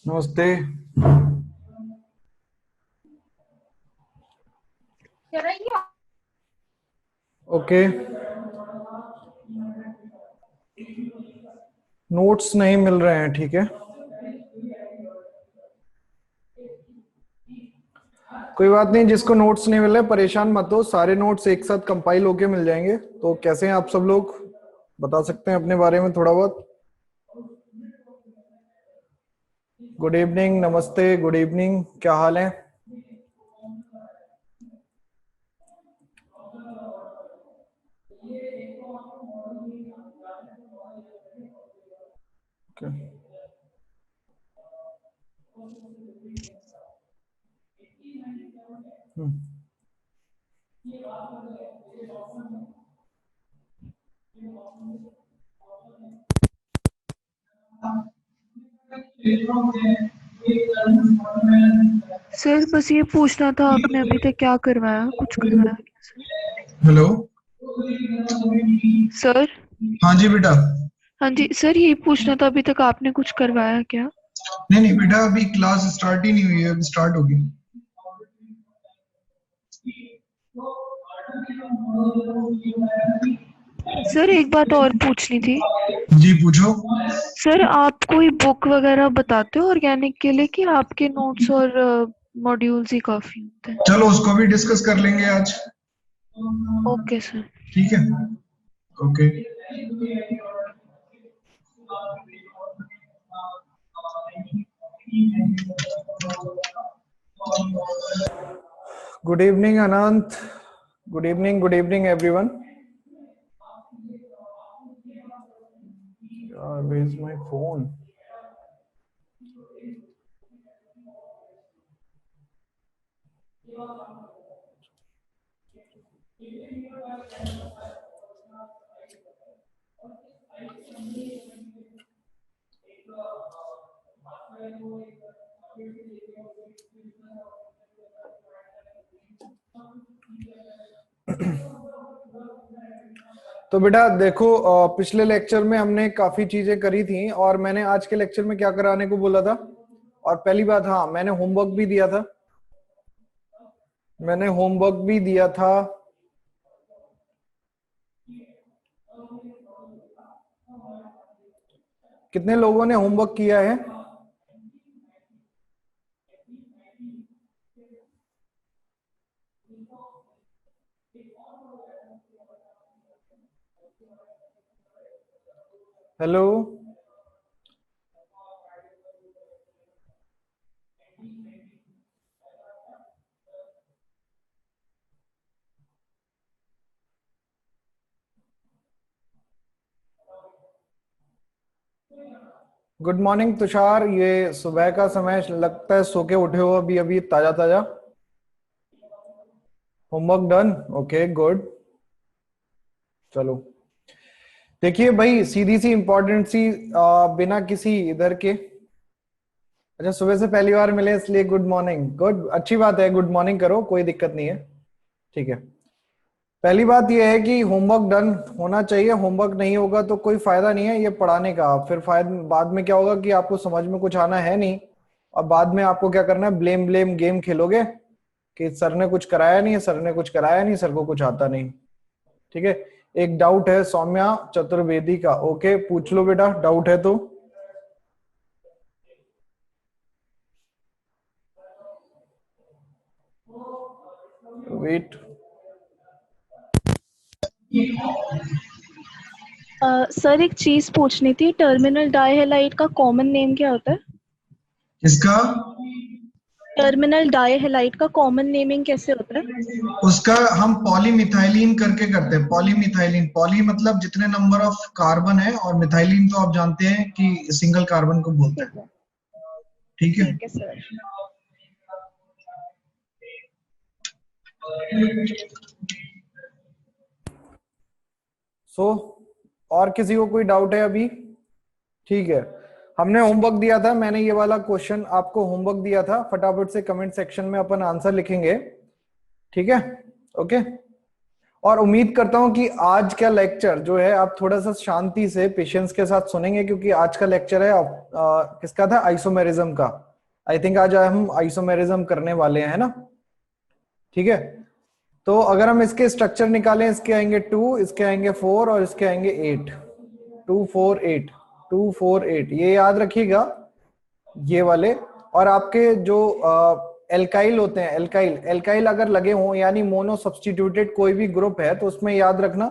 नमस्ते। Okay, notes नहीं मिल रहे हैं, ठीक है, कोई बात नहीं। जिसको नोट्स नहीं मिल रहे परेशान मत हो, सारे नोट्स एक साथ कंपाइल होके मिल जाएंगे। तो कैसे हैं आप सब लोग, बता सकते हैं अपने बारे में थोड़ा बहुत? गुड इवनिंग, नमस्ते, गुड इवनिंग, क्या हाल है? Okay. सर बस ये पूछना था, आपने अभी तक क्या करवाया? कुछ करवाया क्या हेलो। सर? हाँ जी बेटा। हाँ जी सर, ये पूछना था, अभी तक आपने कुछ करवाया क्या? नहीं नहीं बेटा, अभी क्लास स्टार्ट ही नहीं हुई है, अभी स्टार्ट होगी। सर एक बात और पूछनी थी। जी पूछो। सर आप कोई बुक वगैरह बताते हो ऑर्गेनिक के लिए, कि आपके नोट्स और मॉड्यूल्स ही काफी होते हैं? चलो उसको भी डिस्कस कर लेंगे आज। Okay sir. ठीक है। Okay. Good evening Anant, good evening everyone. Where is my phone? तो बेटा देखो, पिछले लेक्चर में हमने काफी चीजें करी थी और मैंने आज के लेक्चर में क्या कराने को बोला था। और पहली बात, हाँ, मैंने होमवर्क भी दिया था। कितने लोगों ने होमवर्क किया है? हेलो। गुड मॉर्निंग तुषार, ये सुबह का समय लगता है, सो के उठे हो अभी अभी ताजा ताजा। Homework done, okay good. चलो देखिए भाई, सीधी सी इंपॉर्टेंट सी, बिना किसी इधर के। अच्छा, सुबह से पहली बार मिले इसलिए गुड मॉर्निंग, गुड, अच्छी बात है, गुड मॉर्निंग करो, कोई दिक्कत नहीं है। ठीक है। पहली बात यह है कि होमवर्क डन होना चाहिए। होमवर्क नहीं होगा तो कोई फायदा नहीं है ये पढ़ाने का। फिर फायदा बाद में क्या होगा कि आपको समझ में कुछ आना है नहीं, और बाद में आपको क्या करना है, ब्लेम ब्लेम गेम खेलोगे कि सर ने कुछ कराया नहीं है, सर ने कुछ कराया नहीं, सर को कुछ आता नहीं। ठीक है। एक डाउट है सौम्या चतुर्वेदी का, ओके पूछ लो बेटा, डाउट है तो। वेट। सर एक चीज पूछनी थी, टर्मिनल डाइहैलाइड का कॉमन नेम क्या होता है? इसका, टर्मिनल डाइहैलाइड का कॉमन नेमिंग कैसे होता है? उसका हम पॉलीमिथाइलिन करके करते हैं। पॉलीमिथाइलिन, पॉली मतलब जितने नंबर ऑफ कार्बन है, और मिथाइलिन तो आप जानते हैं कि सिंगल कार्बन को बोलते हैं। ठीक है। ठीक है। ठीक है सर। सो और किसी को कोई डाउट है अभी? ठीक है। हमने होमवर्क दिया था, मैंने ये वाला क्वेश्चन आपको होमवर्क दिया था, फटाफट से कमेंट सेक्शन में अपन आंसर लिखेंगे। ठीक है। ओके। और उम्मीद करता हूं कि आज का लेक्चर जो है आप थोड़ा सा शांति से पेशेंस के साथ सुनेंगे, क्योंकि आज का लेक्चर है किसका था, आइसोमेरिज्म का। आई थिंक आज हम आइसोमेरिज्म करने वाले हैं ना, ठीक है। तो अगर हम इसके स्ट्रक्चर निकालें, इसके आएंगे 2, इसके आएंगे 4 और इसके आएंगे 8। 2 4 8, 2 4 8, ये याद रखिएगा ये वाले। और आपके जो एल्काइल होते हैं, एल्काइल एल्काइल अगर लगे हों यानी मोनो सब्स्टिट्यूटेड कोई भी ग्रुप है, तो उसमें याद रखना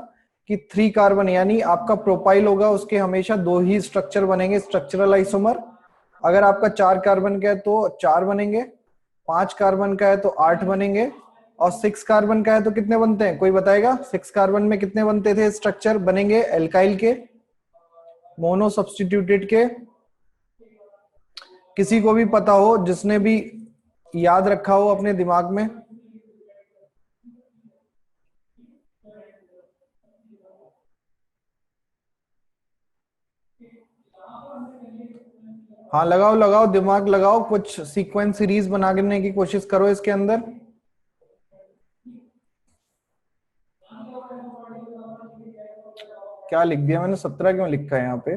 कि 3 कार्बन यानी आपका प्रोपाइल होगा, उसके हमेशा 2 ही स्ट्रक्चर बनेंगे, स्ट्रक्चरल आइसोमर। अगर आपका 4 कार्बन का है तो 4 बनेंगे, 5 कार्बन का है तो 8 बनेंगे, और 6 कार्बन का है तो कितने बनते हैं, कोई बताएगा? 6 कार्बन में कितने बनते थे स्ट्रक्चर बनेंगे एल्काइल के, मोनो सब्स्टिट्यूटेड के? किसी को भी पता हो, जिसने भी याद रखा हो अपने दिमाग में? हाँ लगाओ लगाओ, दिमाग लगाओ, कुछ सीक्वेंस सीरीज बनाने की कोशिश करो इसके अंदर। क्या लिख दिया मैंने, 17 क्यों लिखा है यहाँ पे?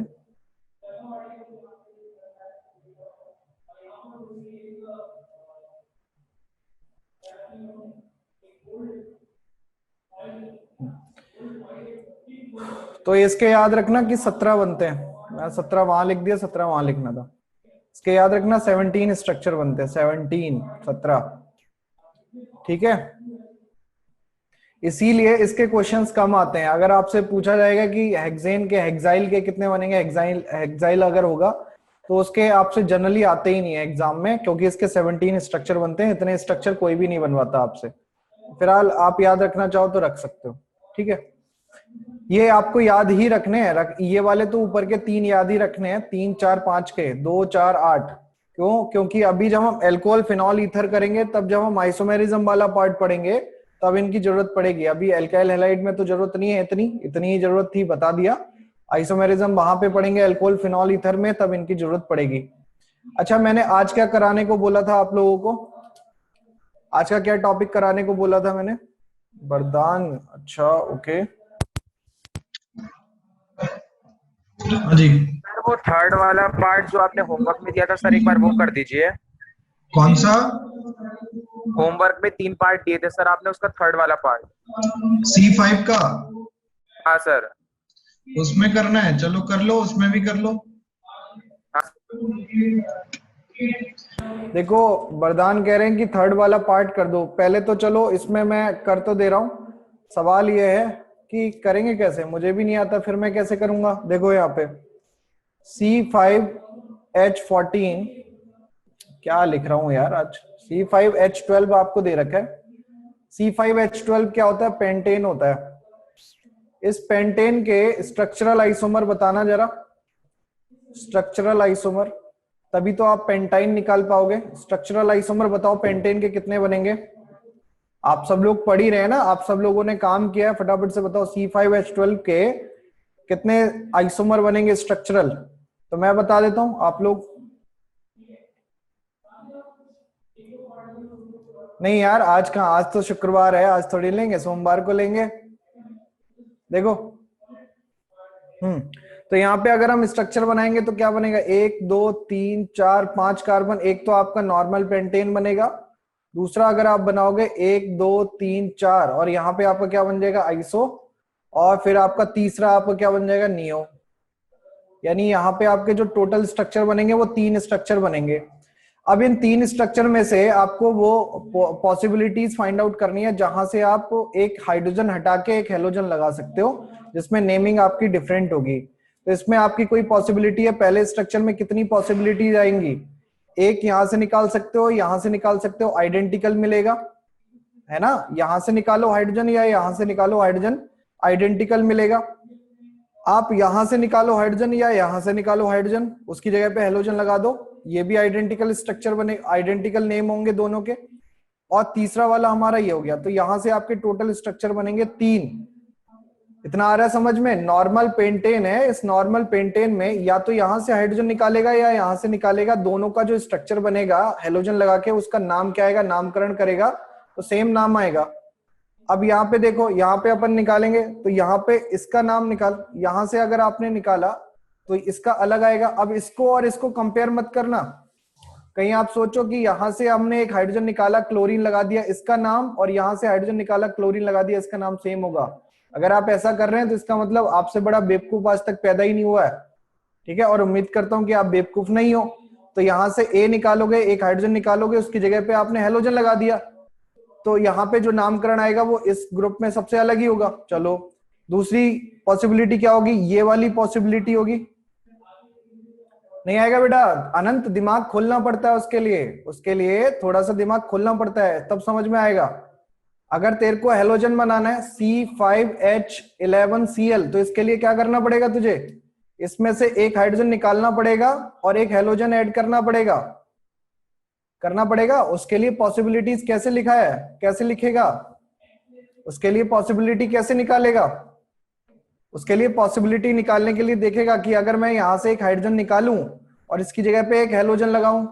तो इसके याद रखना कि 17 बनते हैं। मैं 17 वहां लिख दिया, 17 वहां लिखना था। इसके याद रखना 17 स्ट्रक्चर बनते हैं, 17 17, ठीक है। इसीलिए इसके क्वेश्चंस कम आते हैं। अगर आपसे पूछा जाएगा कि हेक्सेन के हेक्साइल के कितने बनेंगे, हेक्साइल हेक्साइल अगर होगा तो उसके आपसे जनरली आते ही नहीं है एग्जाम में, क्योंकि इसके 17 स्ट्रक्चर बनते हैं, इतने स्ट्रक्चर कोई भी नहीं बनवाता आपसे। फिलहाल आप याद रखना चाहो तो रख सकते हो, ठीक है। ये आपको याद ही रखने हैं, ये वाले तो ऊपर के 3 याद ही रखने हैं, 3 4 5 के, 2 4 8। क्यों? क्योंकि अभी जब हम एल्कोहल फिनॉल ईथर करेंगे, तब जब हम आइसोमेरिज्म वाला पार्ट पढ़ेंगे तब इनकी जरूरत पड़ेगी। अभी एल्काइल हैलाइड में तो जरूरत नहीं है, इतनी इतनी ही जरूरत थी, बता दिया। आइसोमेरिज्म वहां पे पढ़ेंगे एल्कोहल फिनॉल ईथर में, तब इनकी जरूरत पड़ेगी। अच्छा, मैंने आज क्या कराने को बोला था आप लोगों को? आज का क्या टॉपिक कराने को बोला था मैंने? वरदान, अच्छा ओके। हाँ जी। सर वो थर्ड वाला पार्ट जो आपने होमवर्क में दिया था सर, एक बार वो कर दीजिए। कौन सा? होमवर्क में 3 पार्ट दिए थे सर आपने, उसका थर्ड वाला पार्ट। C5 का? हाँ सर। उसमें करना है, चलो कर लो, उसमें भी कर लो। हाँ। देखो वरदान कह रहे हैं कि थर्ड वाला पार्ट कर दो पहले, तो चलो इसमें मैं कर तो दे रहा हूं। सवाल ये है कि करेंगे कैसे, मुझे भी नहीं आता, फिर मैं कैसे करूंगा? देखो यहाँ पे C5H14, क्या लिख रहा हूं यार आज, C5H12 आपको दे रखा है। C5H12 क्या होता है? पेंटेन होता है। इस पेंटेन के स्ट्रक्चरल आइसोमर बताना जरा, स्ट्रक्चरल आइसोमर, तभी तो आप पेंटाइन निकाल पाओगे। स्ट्रक्चरल आइसोमर बताओ पेंटेन के कितने बनेंगे? आप सब लोग पढ़ ही रहे हैं ना, आप सब लोगों ने काम किया है, फटाफट से बताओ C5H12 के कितने आइसोमर बनेंगे स्ट्रक्चरल। तो मैं बता देता हूं, आप लोग नहीं यार, आज कहाँ, आज तो शुक्रवार है, आज थोड़ी लेंगे, सोमवार को लेंगे। देखो तो यहाँ पे अगर हम स्ट्रक्चर बनाएंगे तो क्या बनेगा, 1 2 3 4 5 कार्बन। एक तो आपका नॉर्मल पेंटेन बनेगा, दूसरा अगर आप बनाओगे 1 2 3 4, और यहाँ पे आपका क्या बन जाएगा, आइसो, और फिर आपका तीसरा आपका क्या बन जाएगा, नियो। यानी यहाँ पे आपके जो टोटल स्ट्रक्चर बनेंगे वो 3 स्ट्रक्चर बनेंगे। अब इन 3 स्ट्रक्चर में से आपको वो पॉसिबिलिटीज फाइंड आउट करनी है जहां से आप एक हाइड्रोजन हटा के एक हेलोजन लगा सकते हो, जिसमें नेमिंग आपकी डिफरेंट होगी। तो इसमें आपकी कोई पॉसिबिलिटी है, पहले स्ट्रक्चर में कितनी पॉसिबिलिटीज आएंगी? एक यहां से निकाल सकते हो, यहां से निकाल सकते हो, आइडेंटिकल मिलेगा, है ना। यहां से निकालो हाइड्रोजन या यहां से निकालो हाइड्रोजन, आइडेंटिकल मिलेगा। आप यहां से निकालो हाइड्रोजन या यहां से निकालो हाइड्रोजन, उसकी जगह पे हेलोजन लगा दो, ये भी आइडेंटिकल स्ट्रक्चर बने, आइडेंटिकल नेम होंगे दोनों के। और तीसरा वाला हमारा ये हो गया, तो यहां से आपके टोटल स्ट्रक्चर बनेंगे 3। इतना आ रहा है समझ में? नॉर्मल पेंटेन है, इस नॉर्मल पेंटेन में या तो यहां से हाइड्रोजन निकालेगा या यहां से निकालेगा, दोनों का जो स्ट्रक्चर बनेगा हेलोजन लगा के, उसका नाम क्या आएगा, नामकरण करेगा तो सेम नाम आएगा। अब यहाँ पे देखो, यहाँ पे अपन निकालेंगे तो यहाँ पे इसका नाम निकाल, यहां से अगर आपने निकाला तो इसका अलग आएगा। अब इसको और इसको कंपेयर मत करना, कहीं आप सोचो कि यहां से हमने एक हाइड्रोजन निकाला, क्लोरीन लगा दिया इसका नाम, और यहां से हाइड्रोजन निकाला, क्लोरीन लगा दिया इसका नाम, सेम होगा। अगर आप ऐसा कर रहे हैं तो इसका मतलब आपसे बड़ा बेवकूफ आज तक पैदा ही नहीं हुआ है। ठीक है, और उम्मीद करता हूं कि आप बेवकूफ नहीं हो। तो यहां से ए निकालोगे, एक हाइड्रोजन निकालोगे, उसकी जगह पे आपने हेलोजन लगा दिया, तो यहाँ पे जो नामकरण आएगा वो इस ग्रुप में सबसे अलग ही होगा। चलो, दूसरी पॉसिबिलिटी क्या होगी, ये वाली पॉसिबिलिटी होगी। नहीं आएगा बेटा, अनंत दिमाग खोलना पड़ता है उसके लिए थोड़ा सा दिमाग खोलना पड़ता है, तब समझ में आएगा। अगर तेरे को हेलोजन बनाना है C5H11Cl, तो इसके लिए क्या करना पड़ेगा तुझे, इसमें से एक हाइड्रोजन निकालना पड़ेगा और एक हेलोजन ऐड करना पड़ेगा। उसके लिए पॉसिबिलिटीज कैसे लिखा है, कैसे लिखेगा, उसके लिए पॉसिबिलिटी कैसे निकालेगा, उसके लिए पॉसिबिलिटी निकालने के लिए देखेगा कि अगर मैं यहां से एक हाइड्रोजन निकालूं और इसकी जगह पे एक हेलोजन लगाऊं,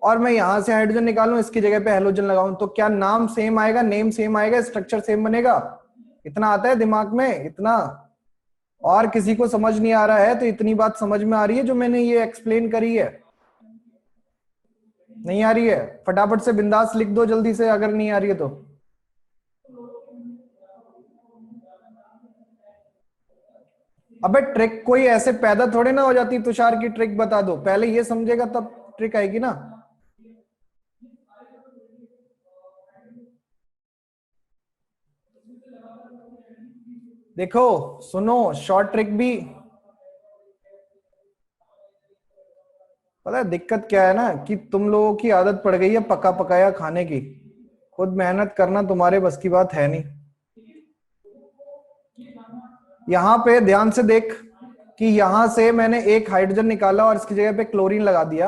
और मैं यहां से हाइड्रोजन निकालूं इसकी जगह पे हेलोजन लगाऊं, तो क्या नाम सेम आएगा, नेम सेम आएगा, स्ट्रक्चर सेम बनेगा। इतना आता है दिमाग में, इतना। और किसी को समझ नहीं आ रहा है तो इतनी बात समझ में आ रही है जो मैंने ये एक्सप्लेन करी है, नहीं आ रही है फटाफट से बिंदास लिख दो जल्दी से, अगर नहीं आ रही है तो। अबे ट्रिक कोई ऐसे पैदा थोड़े ना हो जाती, तुषार की ट्रिक बता दो, पहले ये समझेगा तब ट्रिक आएगी ना। देखो सुनो, शॉर्ट ट्रिक भी पता है दिक्कत क्या है ना, कि तुम लोगों की आदत पड़ गई है पका पकाया खाने की, खुद मेहनत करना तुम्हारे बस की बात है नहीं। यहां पे ध्यान से देख कि यहां से मैंने एक हाइड्रोजन निकाला और इसकी जगह पे क्लोरीन लगा दिया,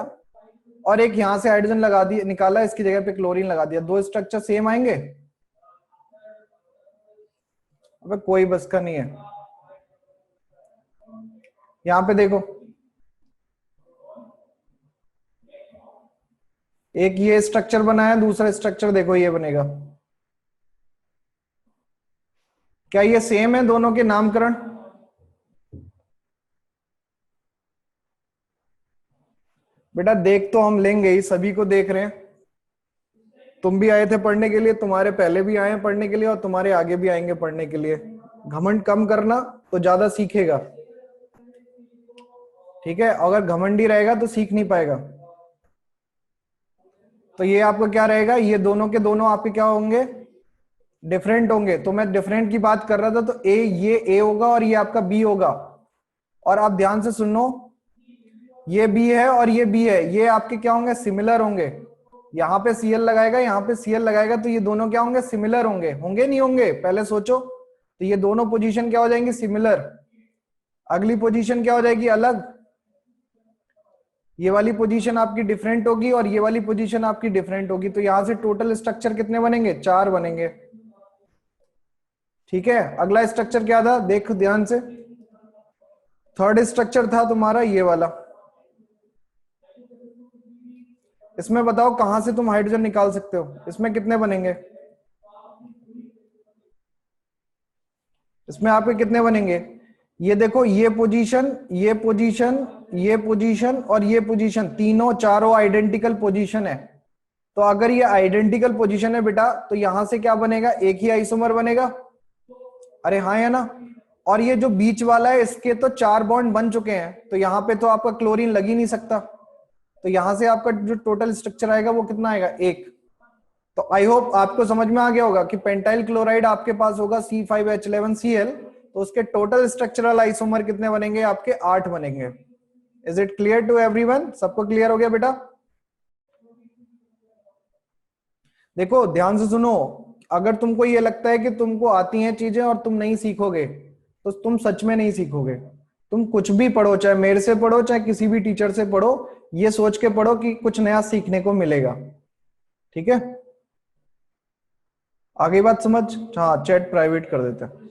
और एक यहां से हाइड्रोजन लगा दिया निकाला, इसकी जगह पे क्लोरीन लगा दिया, दो स्ट्रक्चर सेम आएंगे। अबे कोई बस का नहीं है। यहां पे देखो, एक ये स्ट्रक्चर बना है, दूसरा स्ट्रक्चर देखो ये बनेगा, क्या ये सेम है दोनों के नामकरण। बेटा देख तो हम लेंगे ही, सभी को देख रहे हैं, तुम भी आए थे पढ़ने के लिए, तुम्हारे पहले भी आए हैं पढ़ने के लिए, और तुम्हारे आगे भी आएंगे पढ़ने के लिए। घमंड कम करना तो ज्यादा सीखेगा, ठीक है, अगर घमंडी रहेगा तो सीख नहीं पाएगा। तो ये आपका क्या रहेगा, ये दोनों के दोनों आपके क्या होंगे, डिफरेंट होंगे। तो मैं डिफरेंट की बात कर रहा था, तो ये ए होगा और ये आपका बी होगा। और आप ध्यान से सुनो, ये बी है और ये बी है, ये आपके क्या होंगे, सिमिलर होंगे। यहाँ पे Cl लगाएगा, यहाँ पे Cl लगाएगा, तो ये दोनों क्या होंगे, सिमिलर होंगे, होंगे नहीं होंगे, पहले सोचो। तो ये दोनों पोजीशन क्या हो जाएंगी, सिमिलर। अगली पोजीशन क्या हो जाएगी, अलग। ये वाली पोजीशन आपकी डिफरेंट होगी और ये वाली पोजीशन आपकी डिफरेंट होगी, तो यहां से टोटल स्ट्रक्चर कितने बनेंगे, 4 बनेंगे। ठीक है, अगला स्ट्रक्चर क्या था, देख ध्यान से, थर्ड स्ट्रक्चर था तुम्हारा ये वाला। इसमें बताओ कहां से तुम हाइड्रोजन निकाल सकते हो, इसमें कितने बनेंगे, इसमें आपके कितने बनेंगे, ये देखो, ये पोजीशन, ये पोजीशन, ये पोजीशन और ये पोजीशन, तीनों चारों आइडेंटिकल पोजीशन है। तो अगर ये आइडेंटिकल पोजीशन है बेटा, तो यहां से क्या बनेगा, एक ही आइसोमर बनेगा। अरे हाँ या ना। और ये जो बीच वाला है इसके तो 4 बॉन्ड बन चुके हैं, तो यहाँ पे तो आपका क्लोरीन लग ही नहीं सकता, तो यहां से आपका जो टोटल स्ट्रक्चर आएगा वो कितना आएगा, 1। तो आई होप आपको समझ में आ गया होगा कि पेंटाइल क्लोराइड आपके पास होगा C5H11Cl, तो उसके टोटल स्ट्रक्चरल आइसोमर कितने बनेंगे आपके, 8 बनेंगे। Is it clear to everyone, सबको क्लियर हो गया बेटा। देखो ध्यान से सुनो, अगर तुमको ये लगता है कि तुमको आती हैं चीजें और तुम नहीं सीखोगे, तो तुम सच में नहीं सीखोगे। तुम कुछ भी पढ़ो, चाहे मेरे से पढ़ो चाहे किसी भी टीचर से पढ़ो, ये सोच के पढ़ो कि कुछ नया सीखने को मिलेगा। ठीक है, आगे बात समझ। हाँ, चैट प्राइवेट कर देते हैं।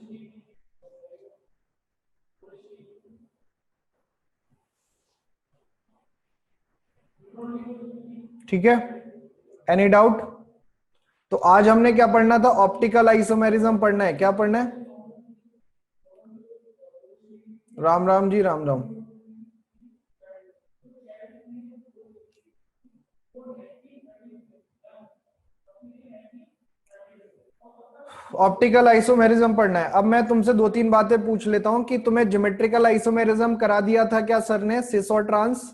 ठीक है, एनी डाउट। तो आज हमने क्या पढ़ना था? ऑप्टिकल आइसोमेरिज्म पढ़ना है। क्या पढ़ना है? राम राम जी, राम राम। ऑप्टिकल आइसोमेरिज्म पढ़ना है। अब मैं तुमसे दो तीन बातें पूछ लेता हूं कि तुम्हें ज्योमेट्रिकल आइसोमेरिज्म करा दिया था क्या सर ने, सिस और ट्रांस?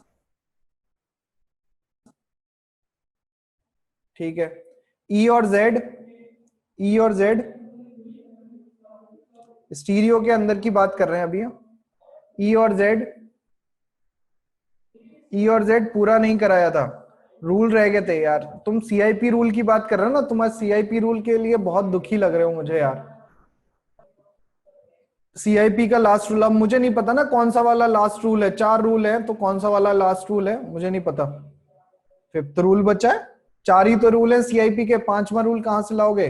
ठीक है। ई और जेड, ई और जेड स्टीरियो के अंदर की बात कर रहे हैं अभी। ई और जेड, ई और जेड पूरा नहीं कराया था, रूल रह गए थे यार। तुम सीआईपी रूल की बात कर रहे हो ना, तुम्हारे सीआईपी रूल के लिए बहुत दुखी लग रहे हो मुझे यार। सीआईपी का लास्ट रूल, अब मुझे नहीं पता ना कौन सा वाला लास्ट रूल है। 4 रूल है तो कौन सा वाला लास्ट रूल है मुझे नहीं पता। 5th रूल बचा है। 4 ही तो रूल है सीआईपी के, 5वां रूल कहां से लाओगे?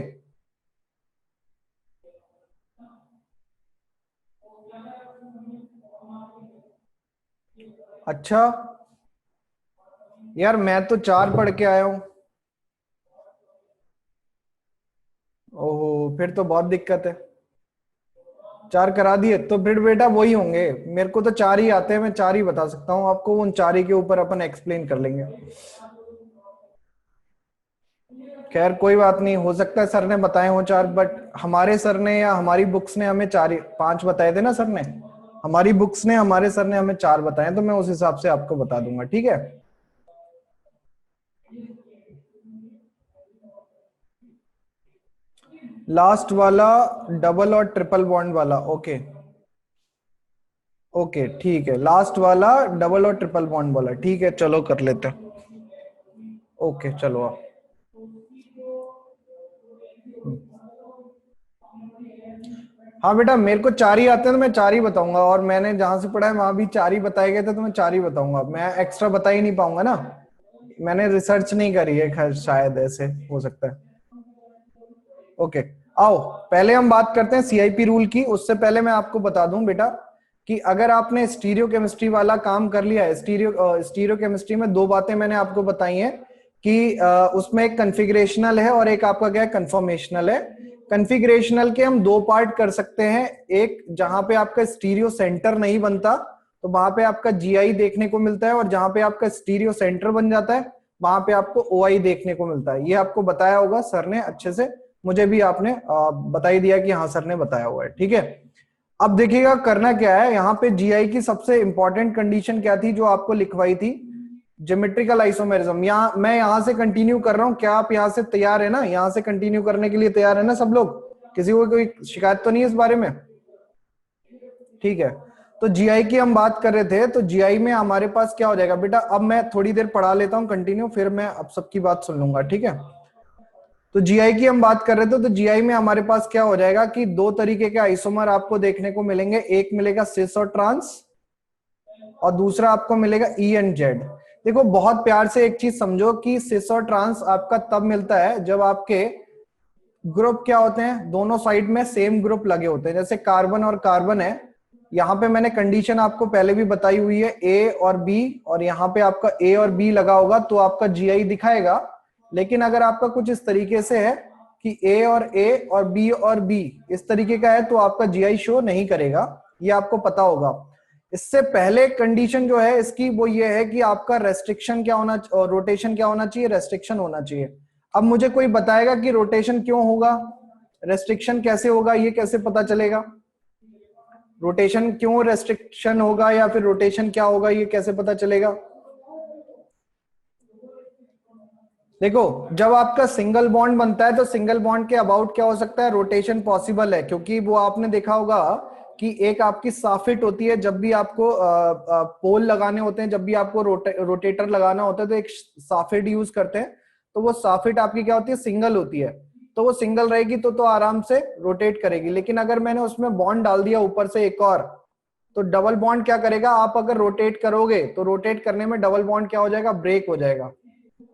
अच्छा यार, मैं तो 4 पढ़ के आया हूं। ओहो, फिर तो बहुत दिक्कत है। 4 करा दिए तो फिर बेटा वही होंगे। मेरे को तो 4 ही आते हैं, मैं 4 ही बता सकता हूँ आपको। उन 4 ही के ऊपर अपन एक्सप्लेन कर लेंगे। खैर कोई बात नहीं, हो सकता है सर ने बताए हो 4, बट हमारे सर ने या हमारी बुक्स ने हमें 4 5 बताए थे ना सर ने। हमारी बुक्स ने, हमारे सर ने हमें 4 बताए, तो मैं उस हिसाब से आपको बता दूंगा। ठीक है। लास्ट वाला डबल और ट्रिपल बॉन्ड वाला, ओके ओके ठीक है। लास्ट वाला डबल और ट्रिपल बॉन्ड वाला, ठीक है चलो कर लेते हैं। ओके चलो आप। हाँ बेटा, मेरे को 4 ही आते हैं तो मैं 4 ही बताऊंगा, और मैंने जहां से पढ़ा है वहां भी 4 ही बताए गए थे, तो मैं 4 ही बताऊंगा। मैं एक्स्ट्रा बता ही नहीं पाऊंगा ना, मैंने रिसर्च नहीं करी है। खैर शायद ऐसे हो सकता है। ओके, आओ पहले हम बात करते हैं सीआईपी रूल की। उससे पहले मैं आपको बता दूं बेटा कि अगर आपने स्टीरियो केमिस्ट्री वाला काम कर लिया है, स्टीरियो केमिस्ट्री में 2 बातें मैंने आपको बताई हैं कि उसमें एक कन्फिग्रेशनल है और एक आपका क्या है, कन्फॉर्मेशनल है। कन्फिग्रेशनल के हम 2 पार्ट कर सकते हैं। एक जहां पे आपका स्टीरियो सेंटर नहीं बनता तो वहां पे आपका जीआई देखने को मिलता है, और जहां पे आपका स्टीरियो सेंटर बन जाता है वहां पे आपको ओआई देखने को मिलता है। ये आपको बताया होगा सर ने अच्छे से, मुझे भी आपने बता ही दिया कि हाँ सर ने बताया हुआ है। ठीक है। अब देखिएगा करना क्या है यहाँ पे। जीआई की सबसे इंपॉर्टेंट कंडीशन क्या थी जो आपको लिखवाई थी? Geometrical isomerism. यहाँ मैं यहाँ से कंटिन्यू कर रहा हूँ, क्या आप यहाँ से तैयार है ना? यहाँ से कंटिन्यू करने के लिए तैयार है ना सब लोग? किसी को कोई शिकायत तो नहीं है इस बारे में? ठीक है। तो जीआई की हम बात कर रहे थे, तो जीआई में हमारे पास क्या हो जाएगा बेटा? अब मैं थोड़ी देर पढ़ा लेता हूँ कंटिन्यू, फिर मैं अब सबकी बात सुन लूंगा। ठीक है। तो जीआई की हम बात कर रहे थे, तो जीआई में हमारे पास क्या हो जाएगा कि 2 तरीके के आइसोमर आपको देखने को मिलेंगे। एक मिलेगा सिस और ट्रांस, और दूसरा आपको मिलेगा ई एंड जेड। देखो बहुत प्यार से एक चीज समझो कि सिस और ट्रांस आपका तब मिलता है जब आपके ग्रुप क्या होते हैं, दोनों साइड में सेम ग्रुप लगे होते हैं। जैसे कार्बन और कार्बन है, यहाँ पे मैंने कंडीशन आपको पहले भी बताई हुई है, ए और बी, और यहाँ पे आपका ए और बी लगा होगा तो आपका जीआई दिखाएगा। लेकिन अगर आपका कुछ इस तरीके से है कि ए और बी और बी इस तरीके का है तो आपका जीआई शो नहीं करेगा, ये आपको पता होगा। इससे पहले कंडीशन जो है इसकी वो ये है कि आपका रेस्ट्रिक्शन क्या होना, रोटेशन क्या होना चाहिए? रेस्ट्रिक्शन होना चाहिए। अब मुझे कोई बताएगा कि रोटेशन क्यों होगा, रेस्ट्रिक्शन कैसे होगा, ये कैसे पता चलेगा? रोटेशन क्यों रेस्ट्रिक्शन होगा या फिर रोटेशन क्या होगा, ये कैसे पता चलेगा? देखो जब आपका सिंगल बॉन्ड बनता है तो सिंगल बॉन्ड के अबाउट क्या हो सकता है? रोटेशन पॉसिबल है, क्योंकि वो आपने देखा होगा कि एक आपकी साफिट होती है। जब भी आपको पोल लगाने होते हैं, जब भी आपको रोटेटर लगाना होता है तो एक साफिट यूज करते हैं। तो वो साफिट आपकी क्या होती है? सिंगल होती है। तो वो सिंगल रहेगी तो आराम से रोटेट करेगी। लेकिन अगर मैंने उसमें बॉन्ड डाल दिया ऊपर से एक और, तो डबल बॉन्ड क्या करेगा? आप अगर रोटेट करोगे तो रोटेट करने में डबल बॉन्ड क्या हो जाएगा? ब्रेक हो जाएगा।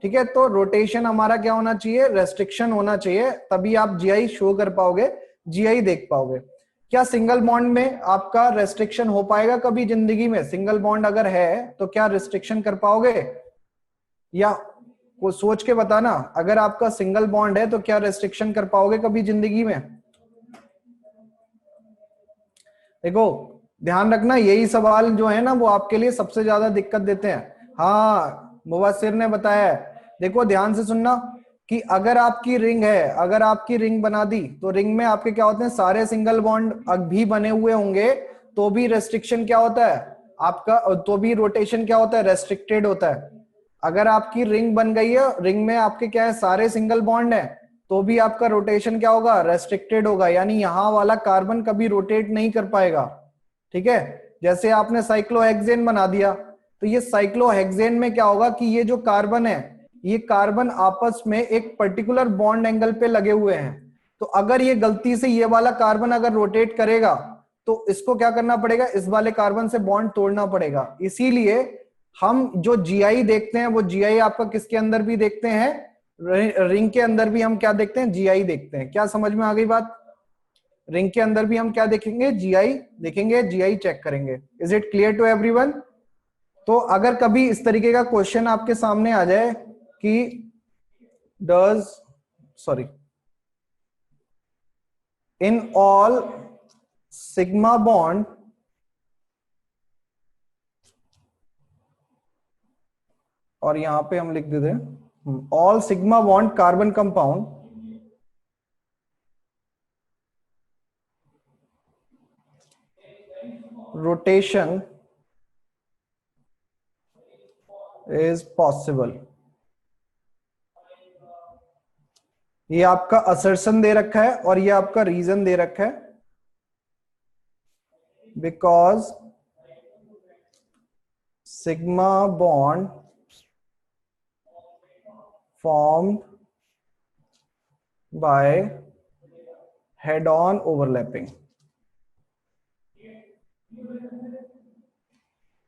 ठीक है। तो रोटेशन हमारा क्या होना चाहिए? रेस्ट्रिक्शन होना चाहिए, तभी आप जीआई शो कर पाओगे, जीआई देख पाओगे। क्या सिंगल बॉन्ड में आपका रेस्ट्रिक्शन हो पाएगा कभी जिंदगी में? सिंगल बॉन्ड अगर है तो क्या रिस्ट्रिक्शन कर पाओगे? या को सोच के बताना, अगर आपका सिंगल बॉन्ड है तो क्या रेस्ट्रिक्शन कर पाओगे कभी जिंदगी में? देखो ध्यान रखना, यही सवाल जो है ना वो आपके लिए सबसे ज्यादा दिक्कत देते हैं। हाँ मुबस्सिर ने बताया है, देखो ध्यान से सुनना कि अगर आपकी रिंग है, अगर आपकी रिंग बना दी तो रिंग में आपके क्या होते हैं, सारे सिंगल बॉन्ड भी बने हुए होंगे तो भी रेस्ट्रिक्शन क्या होता है आपका, तो भी रोटेशन क्या होता है, रेस्ट्रिक्टेड होता है। अगर आपकी रिंग बन गई है, रिंग में आपके क्या है, सारे सिंगल बॉन्ड है, तो भी आपका रोटेशन क्या होगा, रेस्ट्रिक्टेड होगा, यानी यहां वाला कार्बन कभी रोटेट नहीं कर पाएगा। ठीक है, जैसे आपने साइक्लोहेक्सेन बना दिया, तो ये साइक्लोहेक्सेन में क्या होगा कि ये जो कार्बन है, ये कार्बन आपस में एक पर्टिकुलर बॉन्ड एंगल पे लगे हुए हैं। तो अगर ये गलती से ये वाला कार्बन अगर रोटेट करेगा तो इसको क्या करना पड़ेगा, इस वाले कार्बन से बॉन्ड तोड़ना पड़ेगा। इसीलिए हम जो जीआई देखते हैं वो जीआई आपका किसके अंदर भी देखते हैं, रिंग के अंदर भी हम क्या देखते हैं, जीआई देखते हैं। क्या समझ में आ गई बात? रिंग के अंदर भी हम क्या देखेंगे, जीआई देखेंगे, जीआई चेक करेंगे। Is it clear to everyone? तो अगर कभी इस तरीके का क्वेश्चन आपके सामने आ जाए कि does sorry in all sigma bond और यहां पे हम लिख देते हैं all sigma bond carbon compound rotation is possible. ये आपका असर्शन दे रखा है और ये आपका रीजन दे रखा है, because sigma bond formed by head-on overlapping।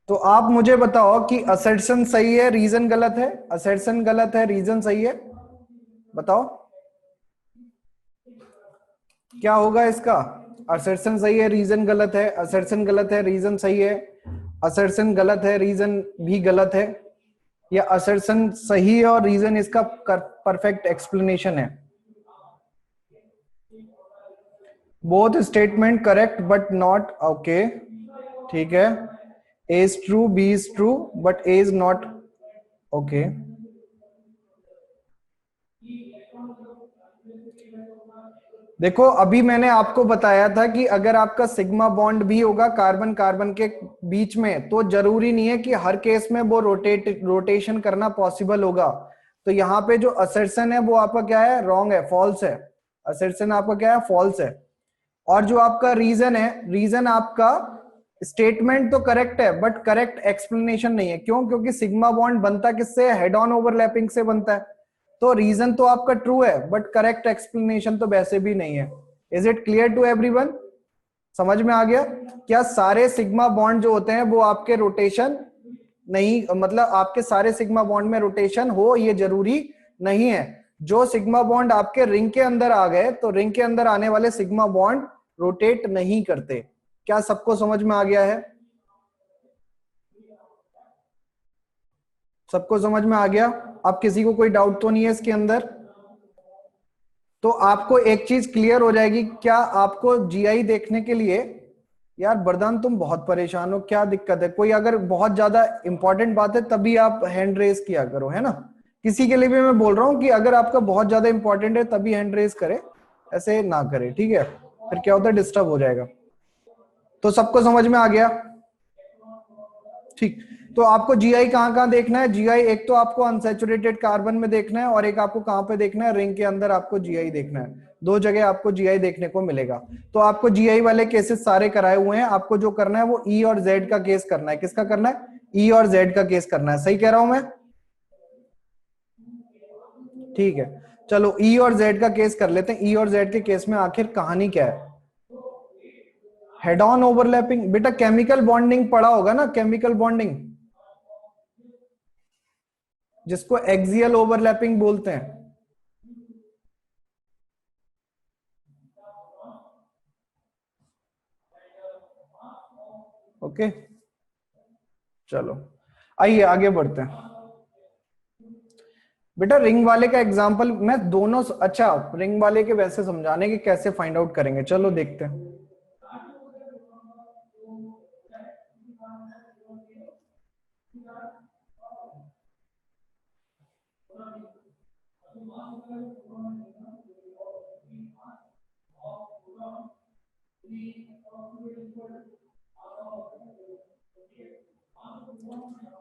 तो आप मुझे बताओ कि असर्शन सही है, रीजन गलत है? असर्शन गलत है, रीजन सही है, बताओ क्या होगा इसका? असर्शन सही है, रीजन गलत है, असर्शन गलत है, रीजन सही है, असर्शन गलत है, रीजन भी गलत है, या असर्शन सही है और रीजन इसका परफेक्ट एक्सप्लेनेशन है? Both statement correct but not okay. ठीक है, A is true, B is true, but A is not okay. देखो अभी मैंने आपको बताया था कि अगर आपका सिग्मा बॉन्ड भी होगा कार्बन कार्बन के बीच में तो जरूरी नहीं है कि हर केस में वो रोटेशन करना पॉसिबल होगा। तो यहाँ पे जो असर्शन है वो आपका क्या है, रॉन्ग है, फॉल्स है। असर्शन आपका क्या है, फॉल्स है। और जो आपका रीजन है, रीजन आपका स्टेटमेंट तो करेक्ट है बट करेक्ट एक्सप्लेनेशन नहीं है। क्यों? क्योंकि सिग्मा बॉन्ड बनता किससे, हेड ऑन ओवरलैपिंग से बनता है। तो रीजन तो आपका ट्रू है बट करेक्ट एक्सप्लेनेशन तो वैसे भी नहीं है। Is it clear to everyone? समझ में आ गया? क्या सारे सिग्मा बॉन्ड जो होते हैं वो आपके रोटेशन नहीं, मतलब आपके सारे सिग्मा बॉन्ड में रोटेशन हो ये जरूरी नहीं है। जो सिग्मा बॉन्ड आपके रिंग के अंदर आ गए तो रिंग के अंदर आने वाले सिग्मा बॉन्ड रोटेट नहीं करते। क्या सबको समझ में आ गया है? सबको समझ में आ गया? अब किसी को कोई डाउट तो नहीं है इसके अंदर? तो आपको एक चीज क्लियर हो जाएगी। क्या आपको जीआई देखने के लिए, यार वरदान तुम बहुत परेशान हो, क्या दिक्कत है? कोई अगर बहुत ज्यादा इंपॉर्टेंट बात है तभी आप हैंड रेज किया करो, है ना? किसी के लिए भी मैं बोल रहा हूं कि अगर आपका बहुत ज्यादा इंपॉर्टेंट है तभी हैंड रेज करे, ऐसे ना करे, ठीक है? फिर क्या होता है, डिस्टर्ब हो जाएगा। तो सबको समझ में आ गया? ठीक। तो आपको जीआई कहाँ कहाँ देखना है? जीआई एक तो आपको अनसैचुरेटेड कार्बन में देखना है और एक आपको कहाँ पे देखना है, रिंग के अंदर आपको जीआई देखना है। दो जगह आपको जीआई देखने को मिलेगा। तो आपको जीआई वाले केसेस सारे कराए हुए हैं। आपको जो करना है वो ई और जेड का केस करना है। किसका करना है? ई और जेड का केस करना है। सही कह रहा हूं मैं? ठीक है, चलो ई और जेड का केस कर लेते हैं। ई और जेड के केस में आखिर कहानी क्या है? Head on overlapping. बेटा केमिकल बॉन्डिंग पढ़ा होगा ना, केमिकल बॉन्डिंग, जिसको एक्सियल ओवरलैपिंग बोलते हैं। ओके, चलो आइए आगे बढ़ते हैं। बेटा रिंग वाले का एग्जांपल मैं दोनों, अच्छा रिंग वाले के वैसे समझाने के कैसे फाइंड आउट करेंगे, चलो देखते हैं।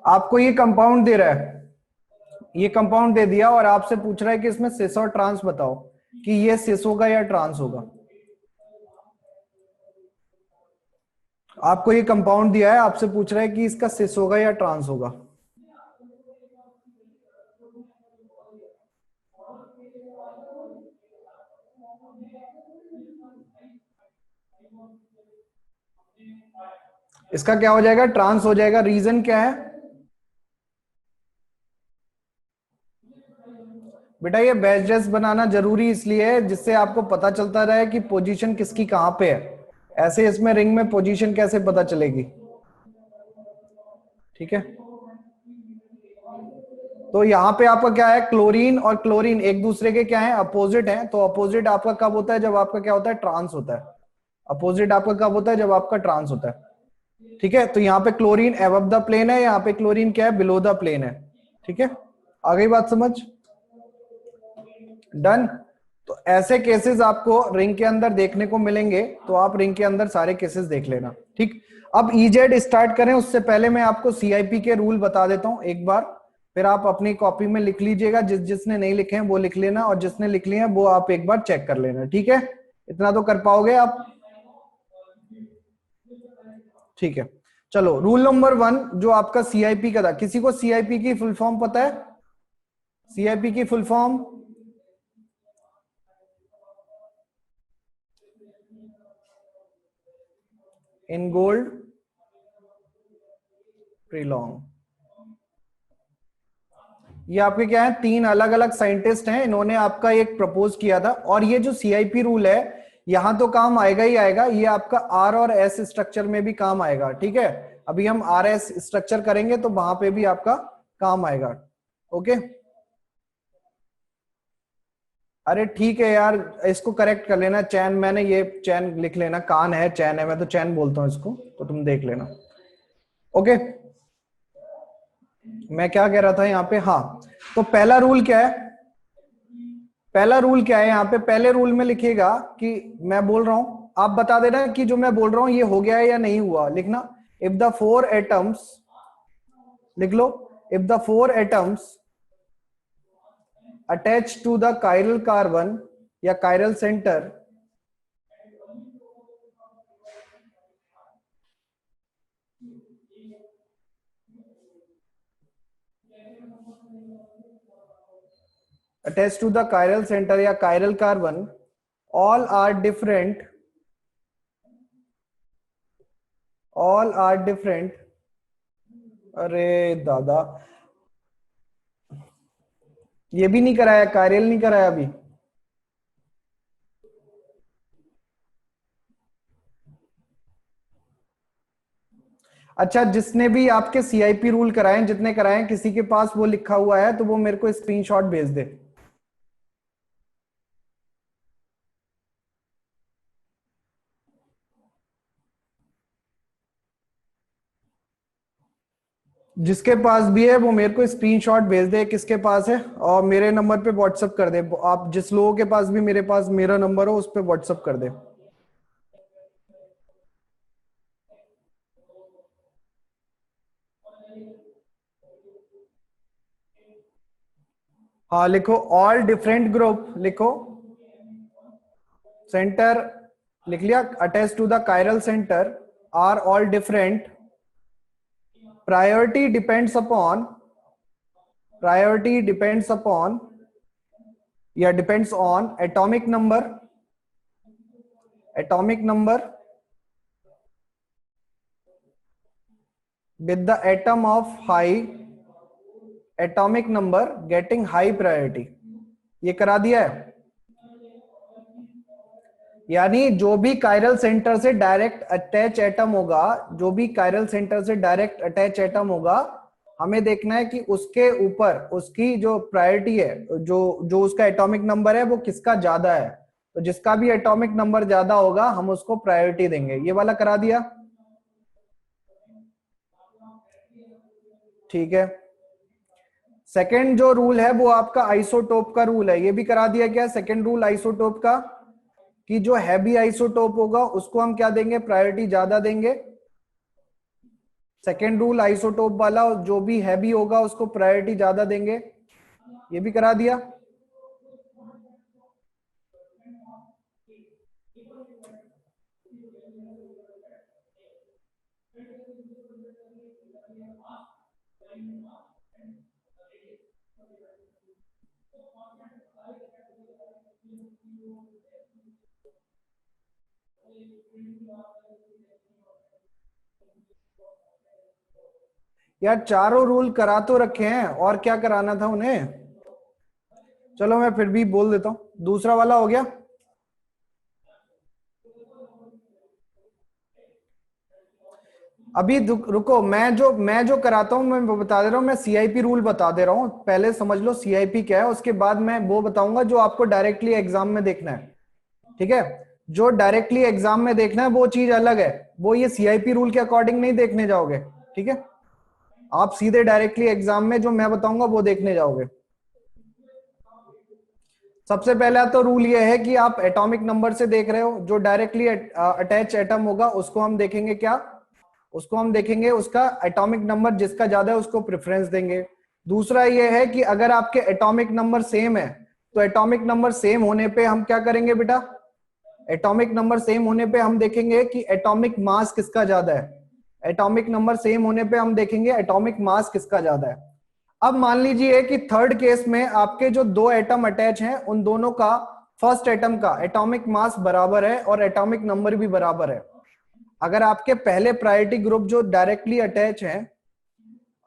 आपको ये कंपाउंड दे रहा है, ये कंपाउंड दे दिया और आपसे पूछ रहा है कि इसमें सिस और ट्रांस बताओ कि ये सिस होगा या ट्रांस होगा। आपको ये कंपाउंड दिया है, आपसे पूछ रहा है कि इसका सिस होगा या ट्रांस होगा। इसका क्या हो जाएगा, ट्रांस हो जाएगा। रीजन क्या है बेटा, ये बैच ड्रेस बनाना जरूरी इसलिए है जिससे आपको पता चलता रहे कि पोजीशन किसकी कहां पे है। ऐसे इसमें रिंग में पोजीशन कैसे पता चलेगी, ठीक है। तो यहाँ पे आपका क्या है, क्लोरीन और क्लोरीन एक दूसरे के क्या है, अपोजिट हैं। तो अपोजिट आपका कब होता है, जब आपका क्या होता है, ट्रांस होता है। अपोजिट आपका कब होता है, जब आपका ट्रांस होता है, ठीक है। तो यहाँ पे क्लोरीन अबव द प्लेन है, यहाँ पे क्लोरीन क्या है, बिलो द प्लेन है, ठीक है। आ गई बात समझ, डन। तो ऐसे केसेस आपको रिंग के अंदर देखने को मिलेंगे, तो आप रिंग के अंदर सारे केसेस देख लेना, ठीक। अब ईजेड स्टार्ट करें उससे पहले मैं आपको सीआईपी के रूल बता देता हूं एक बार, फिर आप अपनी कॉपी में लिख लीजिएगा। जिसने नहीं लिखे हैं वो लिख लेना, और जिसने लिख लिए हैं वो आप एक बार चेक कर लेना, ठीक है। इतना तो कर पाओगे आप, ठीक है। चलो रूल नंबर 1 जो आपका सीआईपी का था, किसी को सीआईपी की फुल फॉर्म पता है? सीआईपी की फुल फॉर्म इन गोल्ड प्रीलॉन्ग। ये आपके क्या है, 3 अलग अलग साइंटिस्ट हैं, इन्होंने आपका एक प्रपोज किया था। और ये जो सीआईपी रूल है यहां तो काम आएगा ही आएगा, ये आपका आर और एस स्ट्रक्चर में भी काम आएगा, ठीक है। अभी हम आर एस स्ट्रक्चर करेंगे तो वहां पे भी आपका काम आएगा, ओके। अरे ठीक है यार, इसको करेक्ट कर लेना, चैन, मैंने ये चैन लिख लेना, कान है चैन है, मैं तो चैन बोलता हूं इसको, तो तुम देख लेना, ओके। मैं क्या कह रहा था यहाँ पे, हाँ। तो पहला रूल क्या है, पहला रूल क्या है यहाँ पे, पहले रूल में लिखिएगा कि मैं बोल रहा हूं, आप बता देना कि जो मैं बोल रहा हूं ये हो गया है या नहीं हुआ, लिखना। इफ द 4 एटम्स, लिख लो, if the 4 atoms attach to the chiral carbon या chiral centre attached to the chiral center या chiral carbon, all are different, all are different। अरे दादा, ये भी नहीं कराया, कायरल नहीं कराया अभी। अच्छा, जिसने भी आपके सीआईपी रूल कराए, जितने कराए, किसी के पास वो लिखा हुआ है तो वो मेरे को स्क्रीनशॉट भेज दे। जिसके पास भी है वो मेरे को स्क्रीनशॉट भेज दे किसके पास है, और मेरे नंबर पे व्हाट्सअप कर दे। आप जिस लोगों के पास भी मेरे पास मेरा नंबर हो उस पे व्हाट्सअप कर दे। हाँ लिखो, ऑल डिफरेंट ग्रुप लिखो, सेंटर लिख लिया, attach to the chiral centre are all different, priority depends upon, priority depends upon या depends on atomic number, atomic number with the atom of high atomic number getting high priority। ये करा दिया है, यानी जो भी कायरल सेंटर से direct attach atom होगा, जो भी कायरल सेंटर से डायरेक्ट अटैच एटम होगा, हमें देखना है कि उसके ऊपर उसकी जो प्रायोरिटी है, जो जो उसका एटॉमिक नंबर है वो किसका ज्यादा है। तो जिसका भी एटॉमिक नंबर ज्यादा होगा हम उसको प्रायोरिटी देंगे। ये वाला करा दिया, ठीक है। सेकंड जो रूल है वो आपका आइसोटोप का रूल है, ये भी करा दिया क्या? सेकंड रूल आइसोटोप का, कि जो हैवी आइसोटोप होगा उसको हम क्या देंगे? प्रायोरिटी ज्यादा देंगे। सेकेंड रूल आइसोटोप वाला, जो भी हैवी होगा उसको प्रायोरिटी ज्यादा देंगे, ये भी करा दिया। यार चारों रूल करा तो रखे हैं, और क्या कराना था उन्हें? चलो मैं फिर भी बोल देता हूं। दूसरा वाला हो गया, अभी रुको, मैं जो कराता हूं मैं वो बता दे रहा हूं। मैं सीआईपी रूल बता दे रहा हूं, पहले समझ लो सीआईपी क्या है, उसके बाद मैं वो बताऊंगा जो आपको डायरेक्टली एग्जाम में देखना है, ठीक है। जो डायरेक्टली एग्जाम में देखना है वो चीज अलग है, वो ये सीआईपी रूल के अकॉर्डिंग नहीं देखने जाओगे, ठीक है। आप सीधे डायरेक्टली एग्जाम में जो मैं बताऊंगा वो देखने जाओगे। सबसे पहला तो रूल ये है कि आप एटॉमिक नंबर से देख रहे हो, जो डायरेक्टली अटैच एटम होगा उसको हम देखेंगे क्या? उसको हम देखेंगे उसका एटॉमिक नंबर जिसका ज्यादा है उसको प्रेफरेंस देंगे। दूसरा ये है कि अगर आपके एटॉमिक नंबर सेम है तो एटॉमिक नंबर सेम होने पे हम क्या करेंगे बेटा? एटॉमिक नंबर सेम होने पे हम देखेंगे कि एटॉमिक मास किसका ज्यादा है। एटॉमिक नंबर सेम होने पे हम देखेंगे एटॉमिक मास किसका ज्यादा है। अब मान लीजिए कि थर्ड केस में आपके जो दो एटम अटैच हैं उन दोनों का फर्स्ट एटम का एटॉमिक मास बराबर है और एटॉमिक नंबर भी बराबर है। अगर आपके पहले प्रायोरिटी ग्रुप जो डायरेक्टली अटैच है,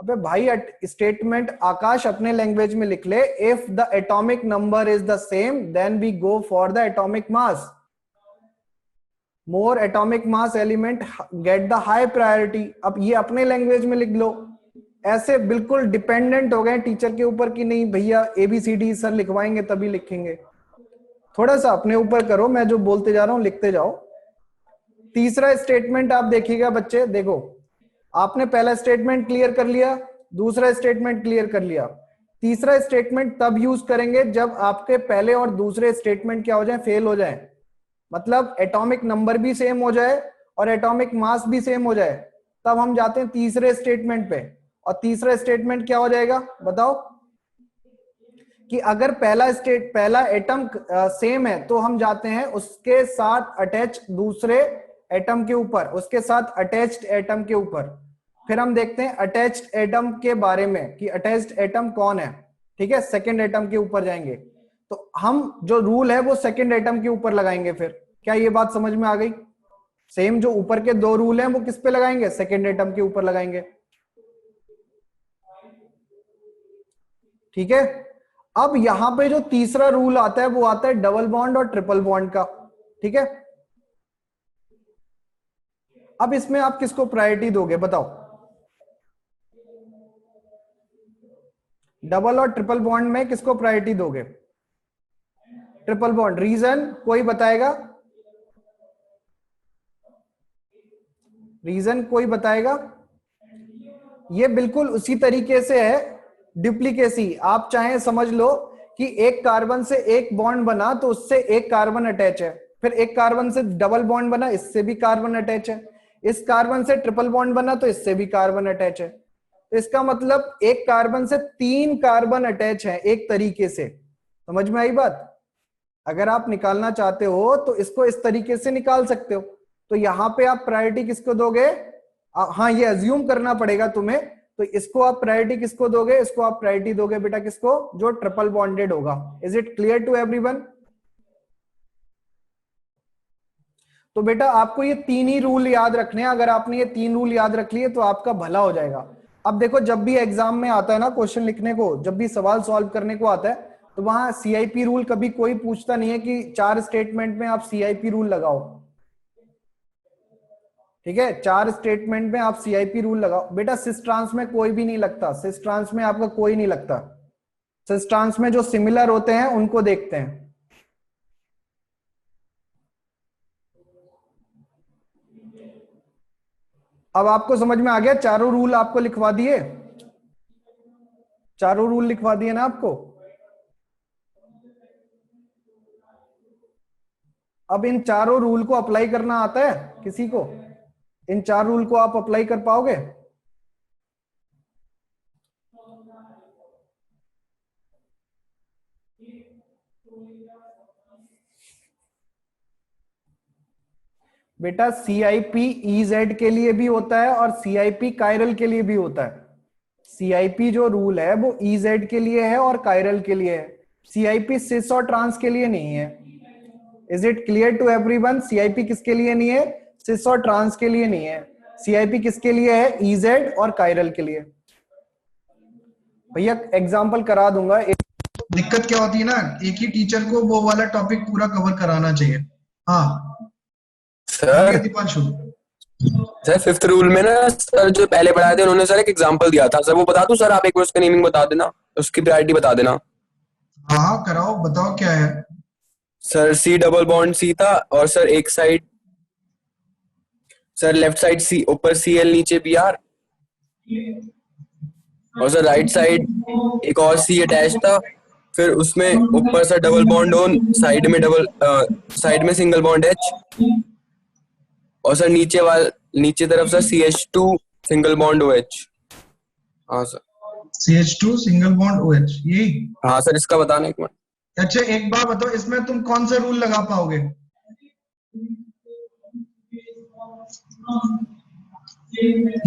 अबे भाई स्टेटमेंट आकाश अपने लैंग्वेज में लिख ले, if the atomic number is the same then we go for the atomic mass. More atomic mass element get the high priority. अब ये अपने लैंग्वेज में लिख लो। ऐसे बिल्कुल डिपेंडेंट हो गए टीचर के ऊपर कि नहीं भैया एबीसीडी सर लिखवाएंगे तभी लिखेंगे। थोड़ा सा अपने ऊपर करो, मैं जो बोलते जा रहा हूं लिखते जाओ। तीसरा स्टेटमेंट आप देखिएगा बच्चे, देखो आपने पहला स्टेटमेंट क्लियर कर लिया, दूसरा स्टेटमेंट क्लियर कर लिया। तीसरा स्टेटमेंट तब यूज करेंगे जब आपके पहले और दूसरे स्टेटमेंट क्या हो जाए? फेल हो जाए। मतलब एटॉमिक नंबर भी सेम हो जाए और एटॉमिक मास भी सेम हो जाए, तब हम जाते हैं तीसरे स्टेटमेंट पे। और तीसरा स्टेटमेंट क्या हो जाएगा बताओ? कि अगर पहला एटम सेम है तो हम जाते हैं उसके साथ अटैच दूसरे एटम के ऊपर, उसके साथ अटैच्ड एटम के ऊपर। फिर हम देखते हैं अटैच्ड एटम के बारे में कि अटैच्ड एटम कौन है, ठीक है। सेकंड एटम के ऊपर जाएंगे तो हम जो रूल है वो सेकंड एटम के ऊपर लगाएंगे। फिर क्या ये बात समझ में आ गई? सेम जो ऊपर के दो रूल हैं वो किस पे लगाएंगे? सेकंड एटम के ऊपर लगाएंगे, ठीक है। अब यहां पे जो तीसरा रूल आता है वो आता है डबल बॉन्ड और ट्रिपल बॉन्ड का, ठीक है। अब इसमें आप किसको प्रायोरिटी दोगे बताओ? डबल और ट्रिपल बॉन्ड में किसको प्रायोरिटी दोगे? Triple bond. रीजन कोई बताएगा? रीजन कोई बताएगा? ये बिल्कुल उसी तरीके से है, डुप्लीकेसी। आप चाहे समझ लो कि एक कार्बन से एक बॉन्ड बना तो उससे एक कार्बन अटैच है, फिर एक कार्बन से डबल बॉन्ड बना इससे भी कार्बन अटैच है, इस कार्बन से ट्रिपल बॉन्ड बना तो इससे भी कार्बन अटैच है। तो इसका मतलब एक कार्बन से तीन कार्बन अटैच है एक तरीके से। समझ में आई बात? अगर आप निकालना चाहते हो तो इसको इस तरीके से निकाल सकते हो। तो यहां पे आप प्रायोरिटी किसको दोगे? हाँ ये अज्यूम करना पड़ेगा तुम्हें। तो इसको आप प्रायोरिटी किसको दोगे? इसको आप प्रायोरिटी दोगे बेटा किसको? जो ट्रिपल बॉन्डेड होगा। Is it clear to everyone? तो बेटा आपको ये तीन ही रूल याद रखने हैं। अगर आपने ये तीन रूल याद रख लिए तो आपका भला हो जाएगा। अब देखो जब भी एग्जाम में आता है ना क्वेश्चन लिखने को, जब भी सवाल सॉल्व करने को आता है तो वहां सीआईपी रूल कभी कोई पूछता नहीं है कि चार स्टेटमेंट में आप सीआईपी रूल लगाओ। ठीक है, 4 स्टेटमेंट में आप सीआईपी रूल लगाओ। बेटा सिस ट्रांस में कोई भी नहीं लगता, सिस ट्रांस में आपका कोई नहीं लगता। सिस ट्रांस में जो सिमिलर होते हैं उनको देखते हैं। अब आपको समझ में आ गया, चारों रूल आपको लिखवा दिए, चारों रूल लिखवा दिए ना आपको। अब इन चारों रूल को अप्लाई करना आता है किसी को? इन 4 रूल को आप अप्लाई कर पाओगे? बेटा सीआईपी ईजेड के लिए भी होता है और सीआईपी कायरल के लिए भी होता है। सीआईपी जो रूल है वो ईजेड के लिए है और कायरल के लिए है, सीआईपी सिस और ट्रांस के लिए नहीं है। Is it clear to everyone? CIP किसके लिए नहीं है? सिस और ट्रांस के लिए नहीं है। सीआईपी किसके लिए है? ईजेड और कायरल के लिए। भैया एग्जांपल करा दूंगा। दिक्कत क्या होती है ना, एक ही टीचर को वो वाला टॉपिक पूरा कवर कराना चाहिए। हाँ sir Deepanshu. Sir 5th rule में ना सर जो पहले पढ़ाए थे उन्होंने सर एक एग्जांपल दिया था सर, वो बता दूं सर? आप एक बार उसका नेमिंग बता देना, उसकी प्रायोरिटी बता देना। हाँ कराओ, बताओ क्या है। Sir C double bond C था और सर एक side sir left side C, ऊपर सी एल नीचे बी आर, और सर राइट साइड एक और सी अटैच था, फिर उसमें ऊपर sir double bond on, side में सिंगल बॉन्ड एच, और सर नीचे तरफ sir CH2 single bond OH। हाँ sir CH2 single bond OH, यही? हाँ सर इसका बताना एक मिनट। अच्छा एक बात बताओ, इसमें तुम कौन सा रूल लगा पाओगे?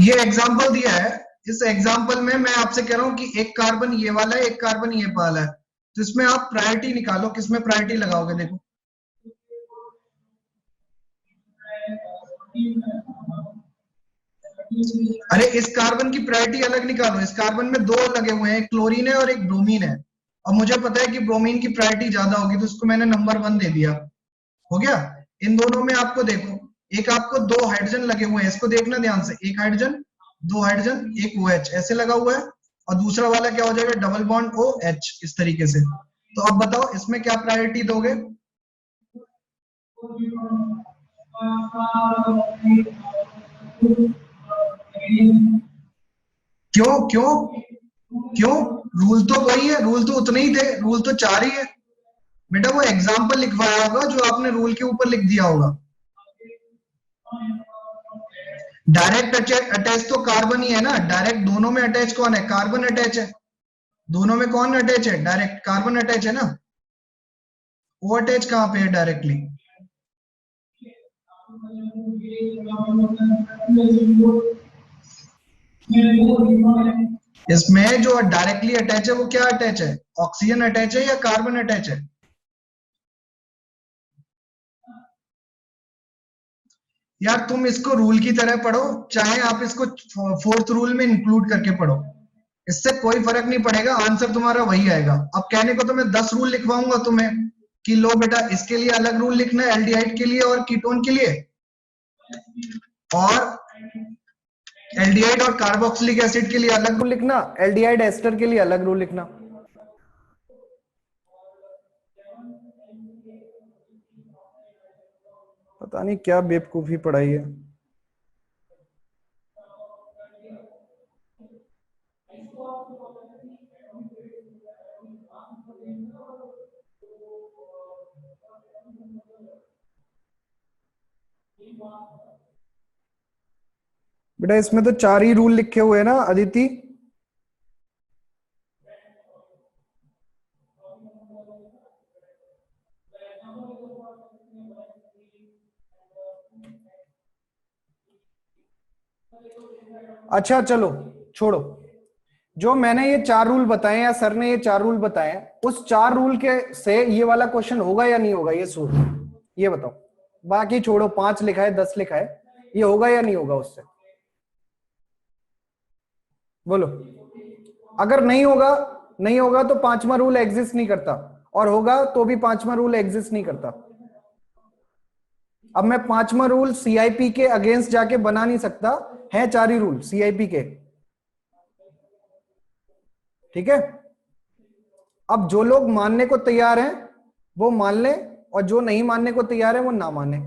ये एग्जांपल दिया है, इस एग्जांपल में मैं आपसे कह रहा हूं कि एक कार्बन ये वाला है, एक कार्बन ये वाला है, तो इसमें आप प्रायोरिटी निकालो, किसमें प्रायोरिटी लगाओगे? देखो अरे इस कार्बन की प्रायोरिटी अलग निकालो। इस कार्बन में 2 लगे हुए हैं, एक क्लोरीन है और एक ब्रोमीन है, और मुझे पता है कि ब्रोमीन की प्रायोरिटी ज्यादा होगी, तो इसको मैंने नंबर 1 दे दिया। हो गया? इन दोनों में आपको देखो, एक आपको 2 हाइड्रोजन लगे हुए हैं, इसको देखना ध्यान से, एक हाइड्रोजन, 2 हाइड्रोजन, एक OH ऐसे लगा हुआ है, और दूसरा वाला क्या हो जाएगा? डबल बॉन्ड OH, इस तरीके से। तो अब बताओ इसमें क्या प्रायोरिटी दोगे? क्यों क्यों क्यों? रूल तो वही है, रूल तो उतने ही थे, रूल तो 4 ही है। बेटा वो एग्जाम्पल लिखवाया होगा जो आपने रूल के ऊपर लिख दिया होगा। डायरेक्ट अटैच तो कार्बन ही है ना, डायरेक्ट दोनों में अटैच कौन है? कार्बन अटैच है। दोनों में कौन अटैच है? डायरेक्ट कार्बन अटैच है ना। वो अटैच कहां पे है डायरेक्टली? इसमें जो डायरेक्टली अटैच है वो क्या अटैच है? ऑक्सीजन अटैच है या कार्बन अटैच है? यार तुम इसको रूल की तरह पढ़ो, चाहे आप इसको 4th रूल में इंक्लूड करके पढ़ो, इससे कोई फर्क नहीं पड़ेगा, आंसर तुम्हारा वही आएगा। अब कहने को तो मैं 10 रूल लिखवाऊंगा तुम्हें कि लो बेटा इसके लिए अलग रूल लिखना है, एल्डिहाइड के लिए और कीटोन के लिए, और एल्डिहाइड और कार्बोक्सिलिक एसिड के लिए अलग रूल लिखना, एल्डिहाइड एस्टर के लिए अलग रूल लिखना। पता नहीं क्या बेवकूफी पढ़ाई है। बेटा इसमें तो 4 ही रूल लिखे हुए हैं ना अदिति? अच्छा चलो छोड़ो, जो मैंने ये 4 रूल बताए या सर ने ये 4 रूल बताए, उस 4 रूल के से ये वाला क्वेश्चन होगा या नहीं होगा? ये सोचो, ये बताओ। बाकी छोड़ो, 5 लिखा है 10 लिखा है, ये होगा या नहीं होगा उससे? बोलो। अगर नहीं होगा तो 5वां रूल एग्जिस्ट नहीं करता, और होगा तो भी 5वां रूल एग्जिस्ट नहीं करता। अब मैं पांचवा रूल सीआईपी के अगेंस्ट जाके बना नहीं सकता, है चार ही रूल सीआईपी के, ठीक है। अब जो लोग मानने को तैयार हैं वो मान लें, और जो नहीं मानने को तैयार है वो ना माने।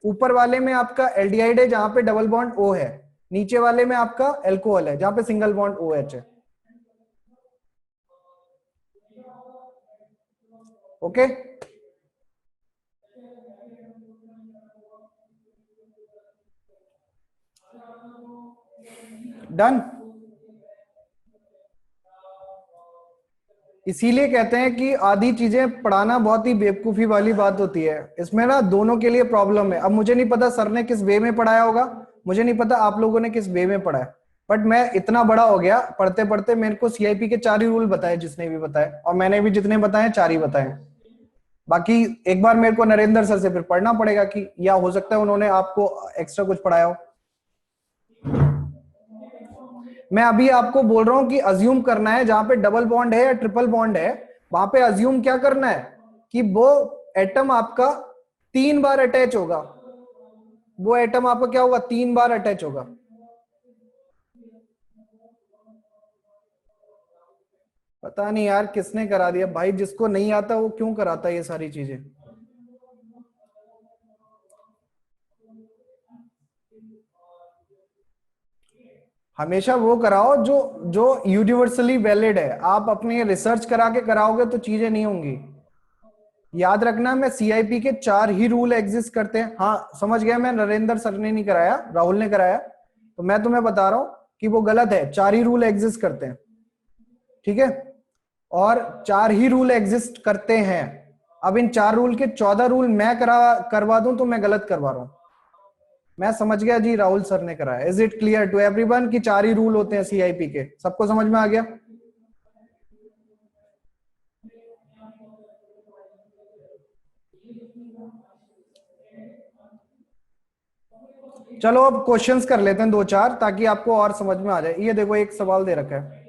ऊपर वाले में आपका एल्डिहाइड है जहां पे डबल बॉन्ड O है, नीचे वाले में आपका एल्कोहल है जहां पे सिंगल बॉन्ड OH है। Okay, done. इसीलिए कहते हैं कि आधी चीजें पढ़ाना बहुत ही बेवकूफी वाली बात होती है। इसमें ना दोनों के लिए प्रॉब्लम है। अब मुझे नहीं पता सर ने किस वे में पढ़ाया होगा, मुझे नहीं पता आप लोगों ने किस वे में पढ़ा है, बट मैं इतना बड़ा हो गया पढ़ते पढ़ते, मेरे को सीआईपी के चार ही रूल बताए जिसने भी बताए, और मैंने भी जितने बताए चार ही बताए। बाकी एक बार मेरे को नरेंद्र सर से फिर पढ़ना पड़ेगा, कि या हो सकता है उन्होंने आपको एक्स्ट्रा कुछ पढ़ाया हो। मैं अभी आपको बोल रहा हूं कि अज्यूम करना है जहां पे डबल बॉन्ड है या ट्रिपल बॉन्ड है, वहां पे अज्यूम क्या करना है कि वो एटम आपका 3 बार अटैच होगा। वो एटम आपका क्या होगा, 3 बार अटैच होगा। पता नहीं यार किसने करा दिया भाई, जिसको नहीं आता वो क्यों कराता है ये सारी चीजें। हमेशा वो कराओ जो जो यूनिवर्सली वैलिड है। आप अपने रिसर्च करा के कराओगे तो चीजें नहीं होंगी। याद रखना, मैं सीआईपी के 4 ही रूल एग्जिस्ट करते हैं। हाँ समझ गया मैं, नरेंद्र सर ने नहीं कराया, राहुल ने कराया, तो मैं तुम्हें बता रहा हूं कि वो गलत है। 4 ही रूल एग्जिस्ट करते हैं, ठीक है, और 4 ही रूल एग्जिस्ट करते हैं। अब इन 4 रूल के 14 रूल मैं करवा दूं तो मैं गलत करवा रहा हूं। मैं समझ गया जी, राहुल सर ने कराया। Is it clear to everyone कि 4 ही रूल होते हैं सीआईपी के? सबको समझ में आ गया? चलो अब क्वेश्चंस कर लेते हैं 2-4 ताकि आपको और समझ में आ जाए। ये देखो एक सवाल दे रखा है,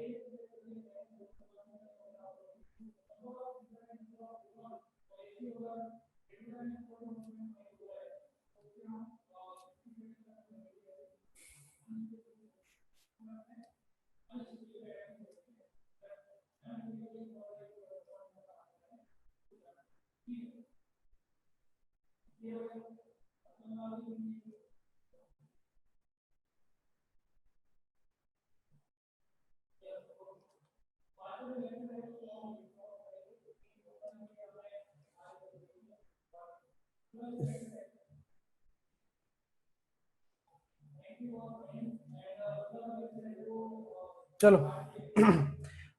चलो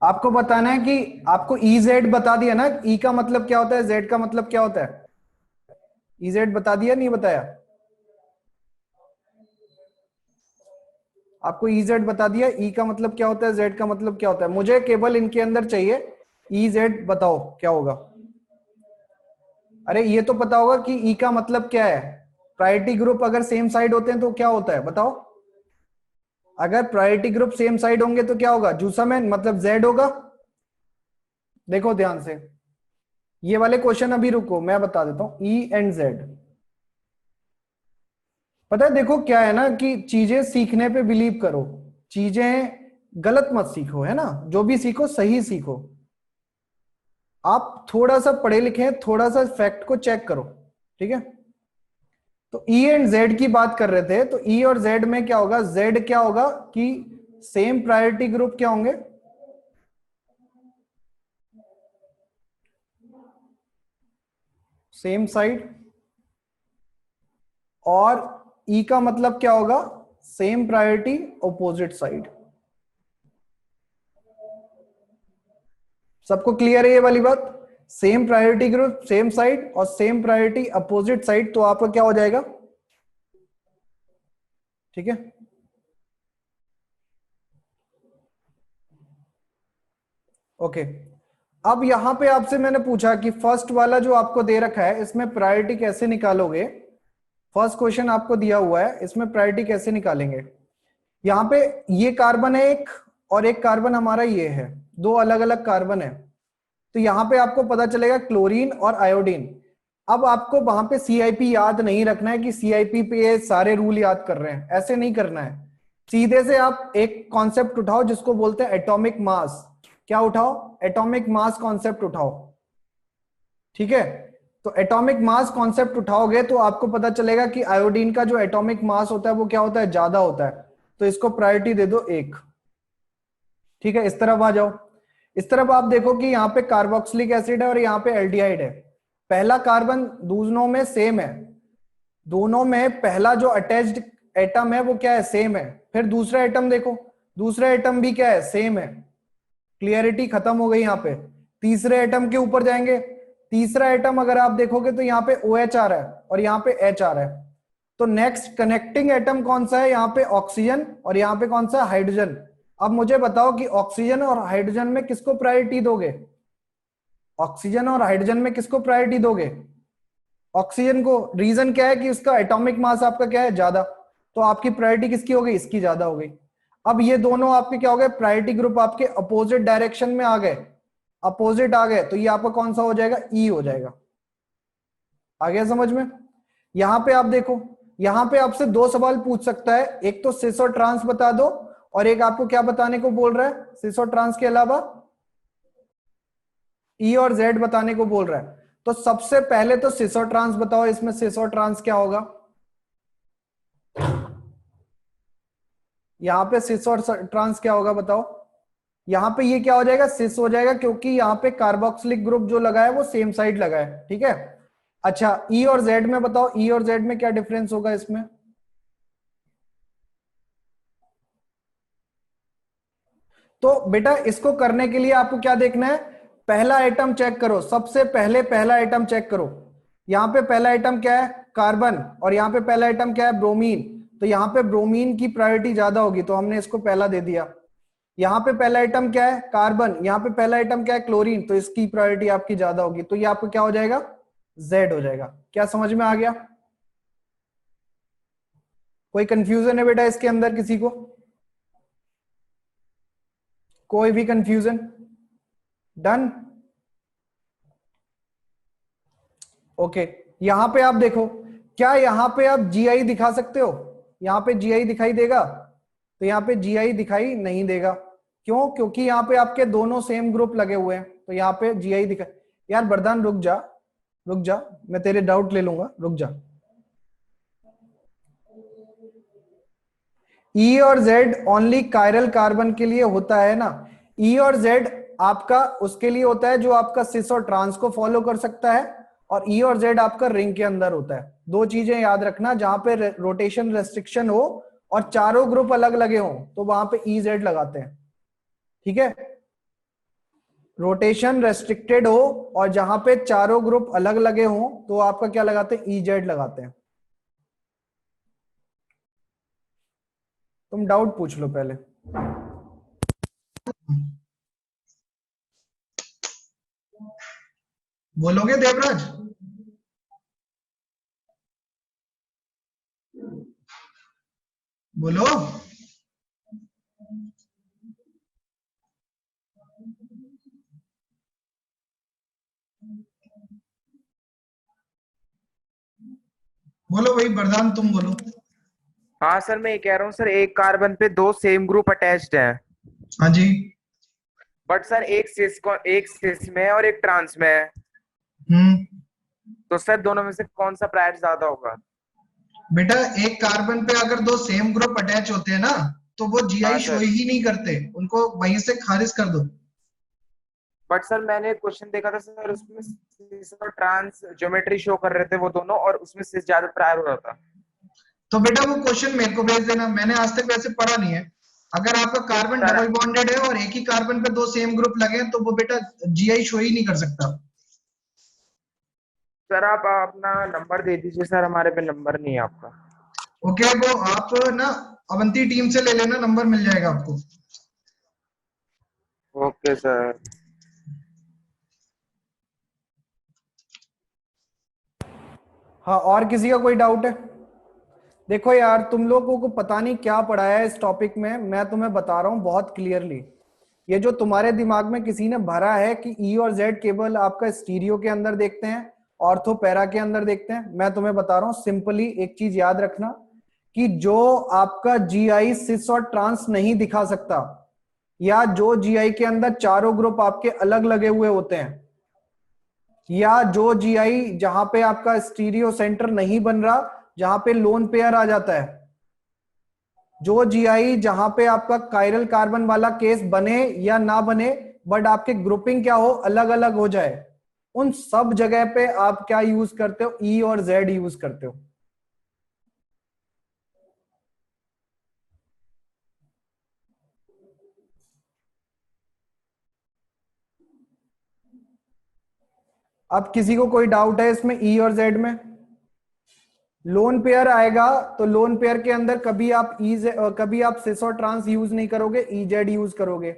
आपको बताना है कि आपको EZ बता दिया ना, E का मतलब क्या होता है, Z का मतलब क्या होता है। EZ बता दिया, नहीं बताया? आपको EZ बता दिया, E का मतलब क्या होता है, Z का मतलब क्या होता है। मुझे केवल इनके अंदर चाहिए EZ, बताओ क्या होगा। अरे ये तो पता होगा कि E का मतलब क्या है। प्रायोरिटी ग्रुप अगर सेम साइड होते हैं तो क्या होता है बताओ। अगर प्रायोरिटी ग्रुप सेम साइड होंगे तो क्या होगा, जूसामैन मतलब Z होगा। देखो ध्यान से, ये वाले क्वेश्चन अभी रुको मैं बता देता हूं। E एंड Z, पता है देखो क्या है ना कि चीजें सीखने पे बिलीव करो, चीजें गलत मत सीखो, है ना। जो भी सीखो सही सीखो। आप थोड़ा सा पढ़े लिखे हैं, थोड़ा सा फैक्ट को चेक करो, ठीक है। तो E एंड Z की बात कर रहे थे, तो E और Z में क्या होगा, Z क्या होगा कि सेम प्रायोरिटी ग्रुप क्या होंगे, सेम साइड, और E का मतलब क्या होगा, सेम प्रायोरिटी ऑपोजिट साइड। सबको क्लियर है ये वाली बात? Same priority group same side और सेम प्रायोरिटी अपोजिट साइड, तो आपका क्या हो जाएगा, ठीक है। ओके, अब यहां पे आपसे मैंने पूछा कि फर्स्ट वाला जो आपको दे रखा है इसमें प्रायोरिटी कैसे निकालोगे। फर्स्ट क्वेश्चन आपको दिया हुआ है, इसमें प्रायोरिटी कैसे निकालेंगे। यहां पे ये कार्बन है एक, और एक कार्बन हमारा ये है, दो अलग अलग कार्बन है। तो यहां पे आपको पता चलेगा क्लोरीन और आयोडीन, अब आपको वहां पे सीआईपी याद नहीं रखना है कि सीआईपी पे ये सारे रूल याद कर रहे हैं, ऐसे नहीं करना है। सीधे से आप एक कॉन्सेप्ट उठाओ जिसको बोलते हैं एटॉमिक मास। क्या उठाओ? एटॉमिक मास कॉन्सेप्ट उठाओ। ठीक है, तो एटॉमिक मास कॉन्सेप्ट उठाओगे तो आपको पता चलेगा कि आयोडीन का जो एटॉमिक मास होता है वो क्या होता है? ज्यादा होता है। तो इसको प्रायोरिटी दे दो 1। ठीक है, इस तरफ आ जाओ। इस तरफ आप देखो कि यहाँ पे कार्बोक्सिलिक एसिड है और यहाँ पे एल्डिहाइड है। पहला कार्बन दोनों में सेम है, दोनों में पहला जो अटैच्ड एटम है वो क्या है? सेम है। फिर दूसरा एटम देखो, दूसरा एटम भी क्या है? सेम है। क्लियरिटी खत्म हो गई यहाँ पे। तीसरे एटम के ऊपर जाएंगे, तीसरा एटम अगर आप देखोगे तो यहाँ पे OH आ रहा है और यहाँ पे H आ रहा है। तो नेक्स्ट कनेक्टिंग एटम कौन सा है? यहाँ पे ऑक्सीजन और यहाँ पे कौन सा? हाइड्रोजन। अब मुझे बताओ कि ऑक्सीजन और हाइड्रोजन में किसको प्रायोरिटी दोगे? ऑक्सीजन और हाइड्रोजन में किसको प्रायोरिटी दोगे? ऑक्सीजन को। रीजन क्या है कि उसका एटॉमिक मास आपका क्या है? ज्यादा। तो आपकी प्रायोरिटी किसकी हो गई? इसकी ज्यादा हो गई। अब ये दोनों आपके क्या हो गए? प्रायोरिटी ग्रुप आपके अपोजिट डायरेक्शन में आ गए, अपोजिट आ गए। तो ये आपका कौन सा हो जाएगा? ई हो जाएगा। आ गया समझ में? यहां पे आप देखो, यहां पे आपसे 2 सवाल पूछ सकता है, एक तो सिस और ट्रांस बता दो और एक आपको क्या बताने को बोल रहा है? सिस और ट्रांस के अलावा ई और जेड बताने को बोल रहा है। तो सबसे पहले तो सिस और ट्रांस बताओ। इसमें सिस और ट्रांस क्या होगा? यहां पे सिस और ट्रांस क्या होगा बताओ? यहां पे ये क्या हो जाएगा? सिस हो जाएगा, क्योंकि यहां पे कार्बोक्सिलिक ग्रुप जो लगा है वो सेम साइड लगा है। ठीक है, अच्छा ई और जेड में बताओ, ई और जेड में क्या डिफरेंस होगा इसमें? तो बेटा इसको करने के लिए आपको क्या देखना है? पहला आइटम चेक करो, सबसे पहले पहला आइटम चेक करो। यहां पे पहला आइटम क्या है? कार्बन। और यहां पे पहला आइटम क्या है? ब्रोमीन। तो यहां पे ब्रोमीन की प्रायोरिटी ज्यादा होगी, तो हमने इसको पहला दे दिया। यहाँ पे पहला आइटम क्या है? कार्बन। यहाँ पे पहला आइटम क्या है? क्लोरीन। तो इसकी प्रायोरिटी आपकी ज्यादा होगी, तो ये आपको क्या हो जाएगा? जेड हो जाएगा। क्या समझ में आ गया? कोई कंफ्यूजन है बेटा इसके अंदर किसी को? कोई भी कंफ्यूजन? डन? ओके, यहां पे आप देखो, क्या यहां पे आप जीआई दिखा सकते हो? यहां पे जीआई दिखाई देगा? तो यहां पे जीआई दिखाई नहीं देगा। क्यों? क्योंकि यहां पे आपके दोनों सेम ग्रुप लगे हुए हैं, तो यहां पे जीआई दिखा। यार वरदान रुक जा, रुक जा, मैं तेरे डाउट ले लूंगा, रुक जा। ई और जेड ओनली कायरल कार्बन के लिए होता है ना। ई और जेड आपका उसके लिए होता है जो आपका सिस और ट्रांस को फॉलो कर सकता है, और ई और जेड आपका रिंग के अंदर होता है। 2 चीजें याद रखना, जहां पे रोटेशन रेस्ट्रिक्शन हो और चारों ग्रुप अलग लगे हो तो वहां पे ई जेड लगाते हैं। ठीक है, रोटेशन रेस्ट्रिक्टेड हो और जहां पे चारों ग्रुप अलग लगे हो तो आपका क्या लगाते हैं? ई जेड लगाते हैं। तुम डाउट पूछ लो पहले। बोलोगे देवराज? बोलो। बोलो भाई वरदान, तुम बोलो। हाँ सर, मैं ये कह रहा हूँ सर, एक कार्बन पे 2 सेम ग्रुप अटैच्ड हैं, हाँ जी। बट सर एक सिस में है और एक ट्रांस में है। तो सर दोनों में से कौन सा प्रायोरिटी ज्यादा होगा? बेटा एक कार्बन पे अगर 2 सेम ग्रुप अटैच होते हैं ना, तो वो जीआई हाँ शो सर, ही नहीं करते, उनको वहीं से खारिज कर दो। बट सर मैंने क्वेश्चन देखा था सर, उसमें सिस और ट्रांस ज्योमेट्री शो कर रहे थे वो दोनों, और उसमें सिस ज्यादा प्रायर हो रहा था। तो बेटा वो क्वेश्चन मेरे को भेज देना, मैंने आज तक वैसे पढ़ा नहीं है। अगर आपका कार्बन सर डबल बॉन्डेड है और एक ही कार्बन पे 2 सेम ग्रुप लगे हैं, तो वो बेटा जीआई शो ही नहीं कर सकता। सर आप अपना नंबर दे दीजिए सर, हमारे पे नंबर नहीं है आपका। ओके, वो आप ना अवंती टीम से ले लेना, नंबर मिल जाएगा आपको। Okay sir. हाँ, और किसी का कोई डाउट है? देखो यार, तुम लोगों को पता नहीं क्या पढ़ाया है इस टॉपिक में, मैं तुम्हें बता रहा हूँ बहुत क्लियरली। ये जो तुम्हारे दिमाग में किसी ने भरा है कि ई और जेड केवल आपका स्टीरियो के अंदर देखते हैं ऑर्थो पैरा के अंदर देखते हैं। मैं तुम्हें बता रहा हूं सिंपली, एक चीज याद रखना कि जो आपका जीआई सिस और ट्रांस नहीं दिखा सकता, या जो जीआई के अंदर चारों ग्रुप आपके अलग लगे हुए होते हैं, या जो जीआई जहां पे आपका स्टीरियो सेंटर नहीं बन रहा, जहां पे लोन पेयर आ जाता है, जो जीआई जहां पे आपका कायरल कार्बन वाला केस बने या ना बने, बट आपके ग्रुपिंग क्या हो, अलग अलग हो जाए, उन सब जगह पे आप क्या यूज करते हो, ई और जेड यूज करते हो। अब किसी को कोई डाउट है इसमें ई और जेड में? लोन पेयर आएगा तो लोन पेयर के अंदर कभी आप कभी आप सिस और ट्रांस यूज नहीं करोगे, ई जेड यूज करोगे।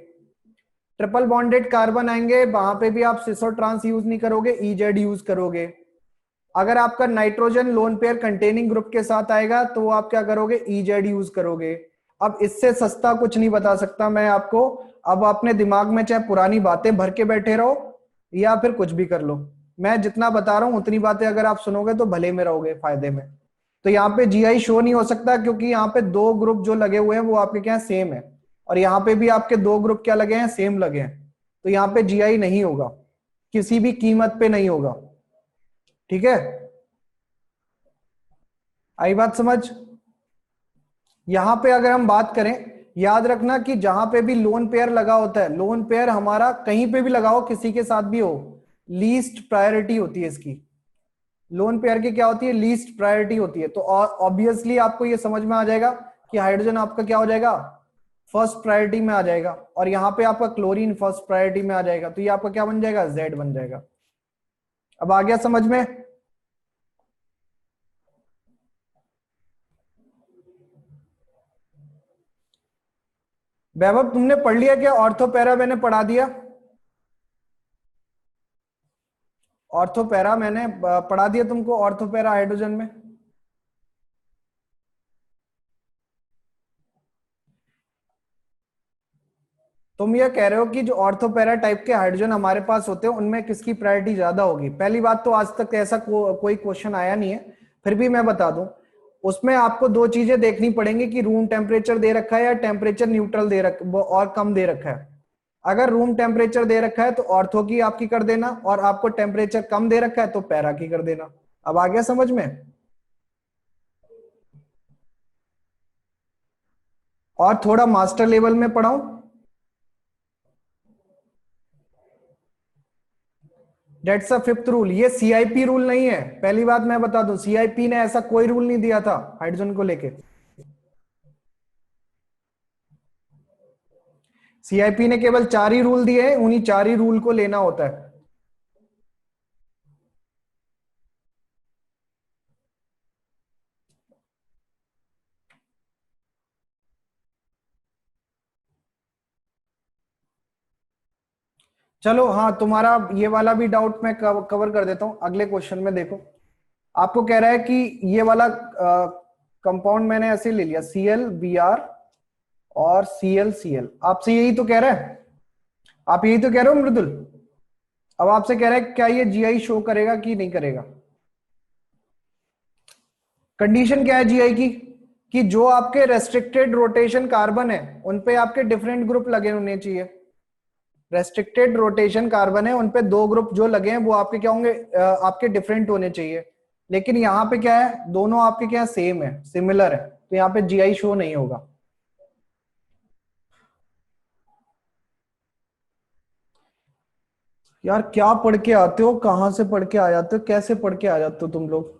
ट्रिपल बॉन्डेड कार्बन आएंगे, वहां पे भी आप सिस और ट्रांस यूज नहीं करोगे, ई जेड यूज करोगे। अगर आपका nitrogen lone pair containing group के साथ आएगा तो आप क्या करोगे, ई जेड यूज करोगे। अब इससे सस्ता कुछ नहीं बता सकता मैं आपको। अब अपने दिमाग में चाहे पुरानी बातें भर के बैठे रहो या फिर कुछ भी कर लो, मैं जितना बता रहा हूं उतनी बातें अगर आप सुनोगे तो भले में रहोगे, फायदे में। तो यहाँ पे जीआई शो नहीं हो सकता क्योंकि यहाँ पे दो ग्रुप जो लगे हुए हैं वो आपके क्या सेम है, और यहाँ पे भी आपके दो ग्रुप क्या लगे हैं, सेम लगे हैं। तो यहाँ पे जीआई नहीं होगा, किसी भी कीमत पे नहीं होगा। ठीक है, आई बात समझ? यहां पे अगर हम बात करें, याद रखना कि जहां पे भी लोन पेयर लगा होता है, लोन पेयर हमारा कहीं पे भी लगाओ, किसी के साथ भी हो, लीस्ट प्रायोरिटी होती है इसकी। लोन पेयर की क्या होती है, लीस्ट प्रायोरिटी होती है। तो ऑब्वियसली आपको ये समझ में आ जाएगा कि हाइड्रोजन आपका क्या हो जाएगा, फर्स्ट प्रायोरिटी में आ जाएगा, और यहाँ पे आपका क्लोरीन फर्स्ट प्रायोरिटी में आ जाएगा। तो ये आपका क्या बन जाएगा, जेड बन जाएगा। अब आ गया समझ में? वैभव तुमने पढ़ लिया क्या, ऑर्थो पैरा मैंने पढ़ा दिया? ऑर्थो पैरा मैंने पढ़ा दिया तुमको, ऑर्थो पैरा हाइड्रोजन में। तुम ये कह रहे हो कि जो ऑर्थो पैरा टाइप के हाइड्रोजन हमारे पास होते हैं उनमें किसकी प्रायोरिटी ज्यादा होगी। पहली बात तो आज तक ऐसा कोई क्वेश्चन आया नहीं है, फिर भी मैं बता दूं, उसमें आपको दो चीजें देखनी पड़ेंगी कि रूम टेम्परेचर दे रखा है या टेम्परेचर न्यूट्रल दे रखा और कम दे रखा है। अगर रूम टेम्परेचर दे रखा है तो ऑर्थो की आपकी कर देना, और आपको टेम्परेचर कम दे रखा है तो पैरा की कर देना। अब आ गया समझ में? और थोड़ा मास्टर लेवल में पढ़ाऊं? That's a fifth rule. ये सीआईपी रूल नहीं है, पहली बात मैं बता दूं, सीआईपी ने ऐसा कोई रूल नहीं दिया था हाइड्रोजन को लेके। सीआईपी ने केवल 4 ही रूल दिए हैं, उन्हीं 4 ही रूल को लेना होता है। चलो हाँ, तुम्हारा ये वाला भी डाउट मैं कवर कर देता हूं अगले क्वेश्चन में। देखो, आपको कह रहा है कि ये वाला कंपाउंड मैंने ऐसे ले लिया, ClBr और ClCl, आपसे यही तो कह रहा है, आप यही तो कह रहे हो मृदुल। अब आपसे कह रहा है क्या ये जीआई शो करेगा कि नहीं करेगा। कंडीशन क्या है जीआई की, कि जो आपके रेस्ट्रिक्टेड रोटेशन कार्बन है उन पे आपके डिफरेंट ग्रुप लगे होने चाहिए। रेस्ट्रिक्टेड रोटेशन कार्बन है, उन पे दो ग्रुप जो लगे हैं वो आपके क्या होंगे, आपके डिफरेंट होने चाहिए। लेकिन यहाँ पे क्या है, दोनों आपके क्या सेम है, सिमिलर है, तो यहाँ पे जीआई शो नहीं होगा। यार क्या पढ़ के आते हो, कहां से पढ़ के आ जाते हो, कैसे पढ़ के आ जाते हो तुम लोग?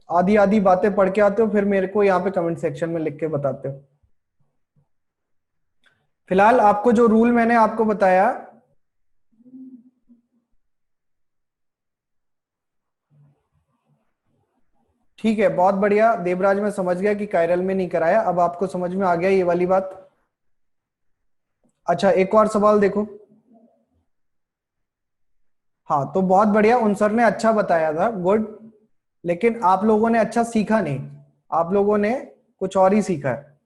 आधी आधी बातें पढ़ के आते हो, फिर मेरे को यहाँ पे कमेंट सेक्शन में लिख के बताते हो। फिलहाल आपको जो रूल मैंने आपको बताया, ठीक है, बहुत बढ़िया देवराज, मैं समझ गया कि कायरल में नहीं कराया, अब आपको समझ में आ गया ये वाली बात। अच्छा, एक और सवाल देखो। हाँ तो बहुत बढ़िया, उन सर ने अच्छा बताया था, गुड, लेकिन आप लोगों ने अच्छा सीखा नहीं, आप लोगों ने कुछ और ही सीखा है।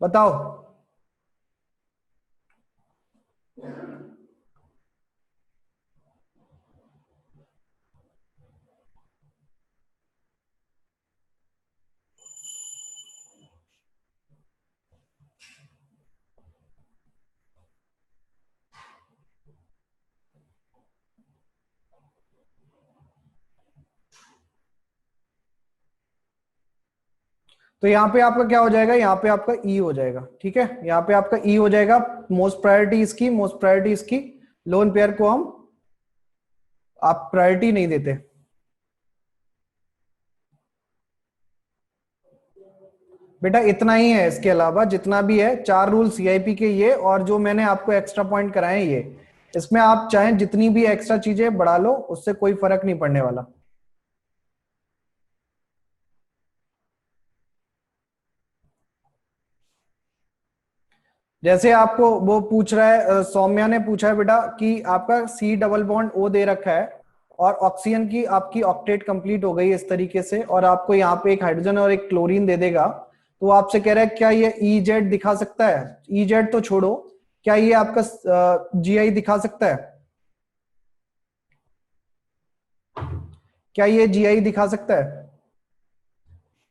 बताओ। तो यहाँ पे आपका क्या हो जाएगा, यहाँ पे आपका ई हो जाएगा, ठीक है, यहाँ पे आपका ई हो जाएगा। मोस्ट प्रायोरिटी इसकी, मोस्ट प्रायोरिटी इसकी, लोन पेयर को हम आप प्रायोरिटी नहीं देते। बेटा इतना ही है, इसके अलावा जितना भी है 4 रूल सीआईपी के ये, और जो मैंने आपको एक्स्ट्रा पॉइंट कराए ये, इसमें आप चाहें जितनी भी एक्स्ट्रा चीजें बढ़ा लो, उससे कोई फर्क नहीं पड़ने वाला। जैसे आपको वो पूछ रहा है, सौम्या ने पूछा है बेटा कि आपका सी डबल बॉन्ड ओ दे रखा है और ऑक्सीजन की आपकी ऑक्टेट कंप्लीट हो गई इस तरीके से, और आपको यहाँ पे एक हाइड्रोजन और एक क्लोरीन दे देगा, तो आपसे कह रहा है क्या ये ईजेड दिखा सकता है? ईजेड तो छोड़ो, क्या ये आपका जीआई दिखा सकता है? क्या ये जीआई दिखा सकता है?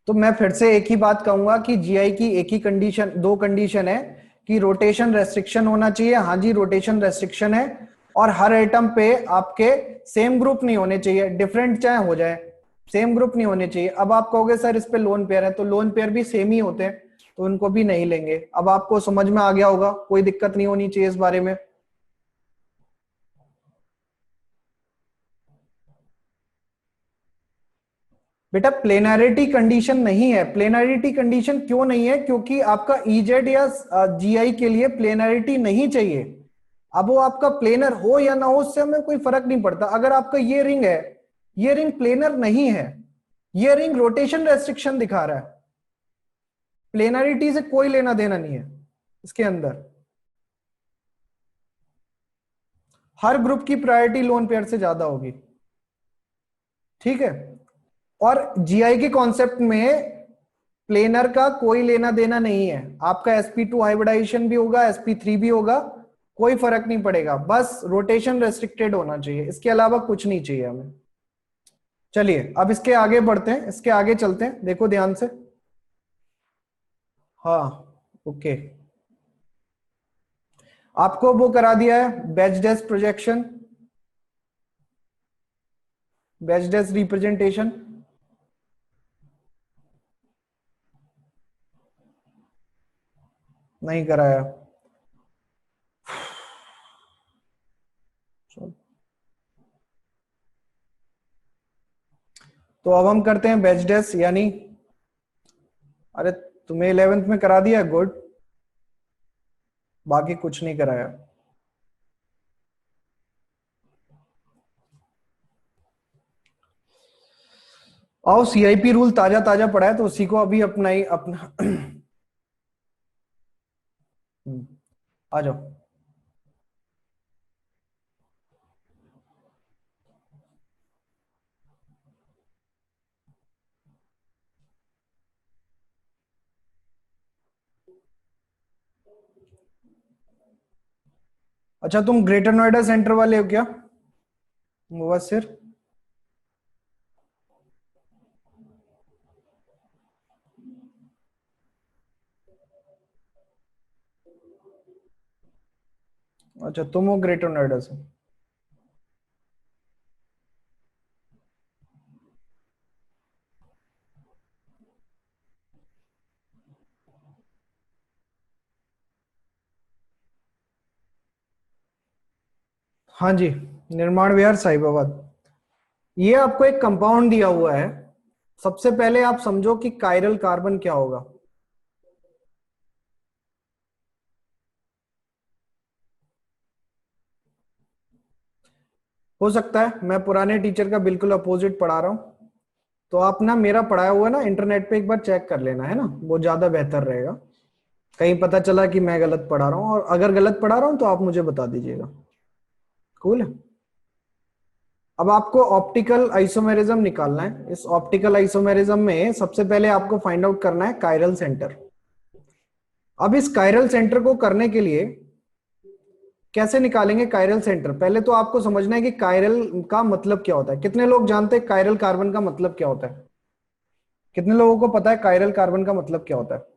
तो मैं फिर से एक ही बात कहूंगा कि जीआई की एक ही कंडीशन, दो कंडीशन है कि रोटेशन रेस्ट्रिक्शन होना चाहिए। हाँ जी, रोटेशन रेस्ट्रिक्शन है, और हर एटम पे आपके सेम ग्रुप नहीं होने चाहिए, डिफरेंट चाहे हो जाए, सेम ग्रुप नहीं होने चाहिए। अब आप कहोगे सर इस पे लोन पेयर है, तो लोन पेयर भी सेम ही होते हैं, तो उनको भी नहीं लेंगे। अब आपको समझ में आ गया होगा, कोई दिक्कत नहीं होनी चाहिए इस बारे में। बेटा प्लेनैरिटी कंडीशन नहीं है। प्लेनैरिटी कंडीशन क्यों नहीं है? क्योंकि आपका ईजेड या जीआई के लिए प्लेनैरिटी नहीं चाहिए। अब वो आपका प्लेनर हो या ना हो, उससे हमें कोई फर्क नहीं पड़ता। अगर आपका ये रिंग है, ये रिंग प्लेनर नहीं है, ये रिंग रोटेशन रेस्ट्रिक्शन दिखा रहा है, प्लेनैरिटी से कोई लेना देना नहीं है इसके अंदर। हर ग्रुप की प्रायोरिटी लोन पेयर से ज्यादा होगी, ठीक है। और जीआई के कॉन्सेप्ट में प्लेनर का कोई लेना देना नहीं है। आपका sp2 हाइब्रिडाइजेशन भी होगा, sp3 भी होगा, कोई फर्क नहीं पड़ेगा, बस रोटेशन रेस्ट्रिक्टेड होना चाहिए, इसके अलावा कुछ नहीं चाहिए हमें। चलिए अब इसके आगे बढ़ते हैं, इसके आगे चलते हैं, देखो ध्यान से। हाँ ओके, आपको वो करा दिया है batch desk projection, batch desk representation. नहीं कराया? तो अब हम करते हैं बैच डेस्क, यानी अरे तुम्हें 11th में करा दिया, गुड, बाकी कुछ नहीं कराया। आओ सीआईपी रूल ताजा ताजा पड़ा है, तो उसी को अभी अपना ही अपना आ जाओ। अच्छा तुम ग्रेटर नोएडा सेंटर वाले हो क्या मुबस्सिर? अच्छा तुम हो ग्रेटर नोएडा से। हाँ जी, निर्माण विहार साहिबाबाद। ये आपको एक कंपाउंड दिया हुआ है। सबसे पहले आप समझो कि कायरल कार्बन क्या होगा। हो सकता है मैं पुराने टीचर का बिल्कुल अपोजिट पढ़ा रहा हूं, तो आप ना मेरा पढ़ाया हुआ ना इंटरनेट पे एक बार चेक कर लेना, है ना, वो ज्यादा बेहतर रहेगा। कहीं पता चला कि मैं गलत पढ़ा रहा हूं, और अगर गलत पढ़ा रहा हूं तो आप मुझे बता दीजिएगा। कूल है। अब आपको ऑप्टिकल आइसोमेरिज्म निकालना है। इस ऑप्टिकल आइसोमेरिज्म में सबसे पहले आपको फाइंड आउट करना है कायरल सेंटर। अब इस कायरल सेंटर को करने के लिए कैसे निकालेंगे कायरल सेंटर? पहले तो आपको समझना है कि कायरल का मतलब क्या होता है। कितने लोग जानते हैं कायरल कार्बन का मतलब क्या होता है? कितने लोगों को पता है कायरल कार्बन का मतलब क्या होता है?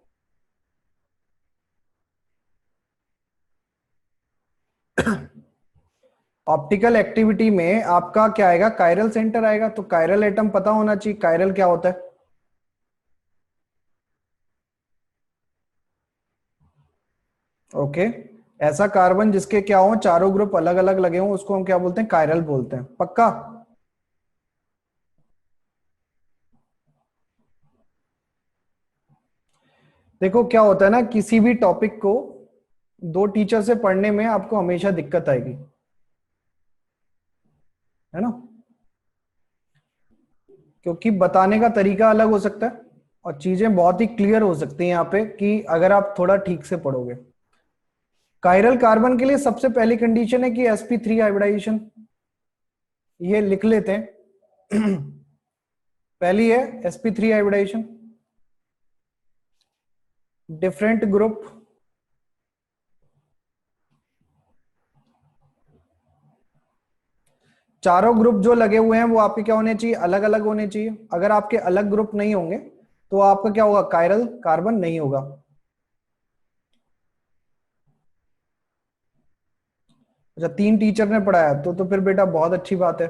ऑप्टिकल एक्टिविटी में आपका क्या आएगा? कायरल सेंटर आएगा। तो कायरल एटम पता होना चाहिए कायरल क्या होता है। ओके, ऐसा कार्बन जिसके क्या हो, चारों ग्रुप अलग अलग लगे हों, उसको हम क्या बोलते हैं, कायरल बोलते हैं। पक्का? देखो क्या होता है ना, किसी भी टॉपिक को दो टीचर से पढ़ने में आपको हमेशा दिक्कत आएगी, है ना, क्योंकि बताने का तरीका अलग हो सकता है और चीजें बहुत ही क्लियर हो सकती हैं यहाँ पे कि अगर आप थोड़ा ठीक से पढ़ोगे। कायरल कार्बन के लिए सबसे पहली कंडीशन है कि sp3 हाइब्रिडाइजेशन, ये लिख लेते हैं। पहली है sp3 हाइब्रिडाइजेशन, डिफरेंट ग्रुप चारों ग्रुप जो लगे हुए हैं वो आपके क्या होने चाहिए, अलग अलग होने चाहिए। अगर आपके अलग ग्रुप नहीं होंगे तो आपका क्या होगा, कायरल कार्बन नहीं होगा। अच्छा, 3 टीचर ने पढ़ाया तो फिर बेटा बहुत अच्छी बात है।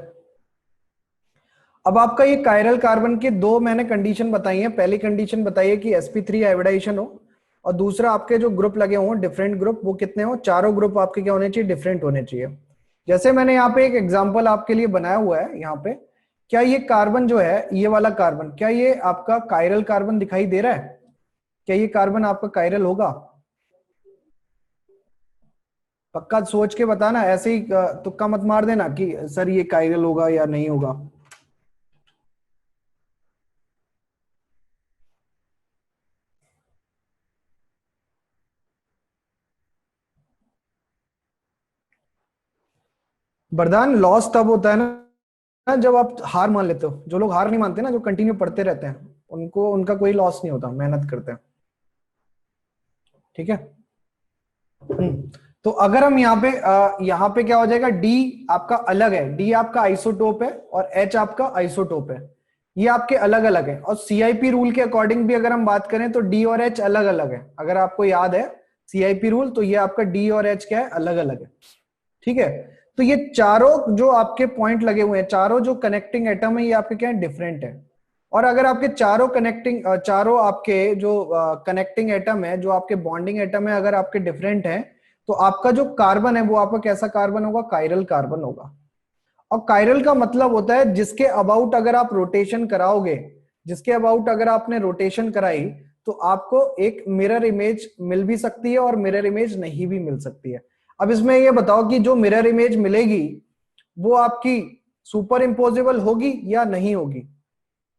अब आपका ये कायरल कार्बन के दो मैंने कंडीशन बताई है। पहली कंडीशन बताइए कि sp3 हाइब्रिडाइजेशन हो, और दूसरा आपके जो ग्रुप लगे हों डिफरेंट ग्रुप, वो कितने हो, चारों ग्रुप आपके क्या होने चाहिए, डिफरेंट होने चाहिए। जैसे मैंने यहाँ पे एक एग्जांपल आपके लिए बनाया हुआ है यहाँ पे, क्या ये कार्बन जो है, ये वाला कार्बन, क्या ये आपका कायरल कार्बन दिखाई दे रहा है? क्या ये कार्बन आपका कायरल होगा? पक्का सोच के बताना, ऐसे ही तुक्का मत मार देना कि सर ये कायरल होगा या नहीं होगा। वरदान, लॉस तब होता है ना जब आप हार मान लेते हो। जो लोग हार नहीं मानते ना, जो कंटिन्यू पढ़ते रहते हैं, उनको उनका कोई लॉस नहीं होता, मेहनत करते हैं। ठीक है। तो अगर हम यहाँ पे क्या हो जाएगा, डी आपका अलग है, डी आपका आइसोटोप है और एच आपका आइसोटोप है, ये आपके अलग अलग है। और सीआईपी रूल के अकॉर्डिंग भी अगर हम बात करें तो डी और एच अलग अलग है। अगर आपको याद है सीआईपी रूल, तो ये आपका डी और एच क्या है, अलग अलग है। ठीक है। तो ये चारों जो आपके पॉइंट लगे हुए हैं, चारों जो कनेक्टिंग एटम है, ये आपके क्या है, डिफरेंट है। और अगर आपके चारों आपके जो कनेक्टिंग एटम है, जो आपके बॉन्डिंग एटम है, अगर आपके डिफरेंट है, तो आपका जो कार्बन है वो आपका कैसा कार्बन होगा, कायरल कार्बन होगा। और कायरल का मतलब होता है जिसके अबाउट अगर आप रोटेशन कराओगे, जिसके अबाउट अगर आपने रोटेशन कराई, तो आपको एक मिरर इमेज मिल भी सकती है और मिरर इमेज नहीं भी मिल सकती है। अब इसमें ये बताओ कि जो मिरर इमेज मिलेगी वो आपकी सुपर इंपोजेबल होगी या नहीं होगी।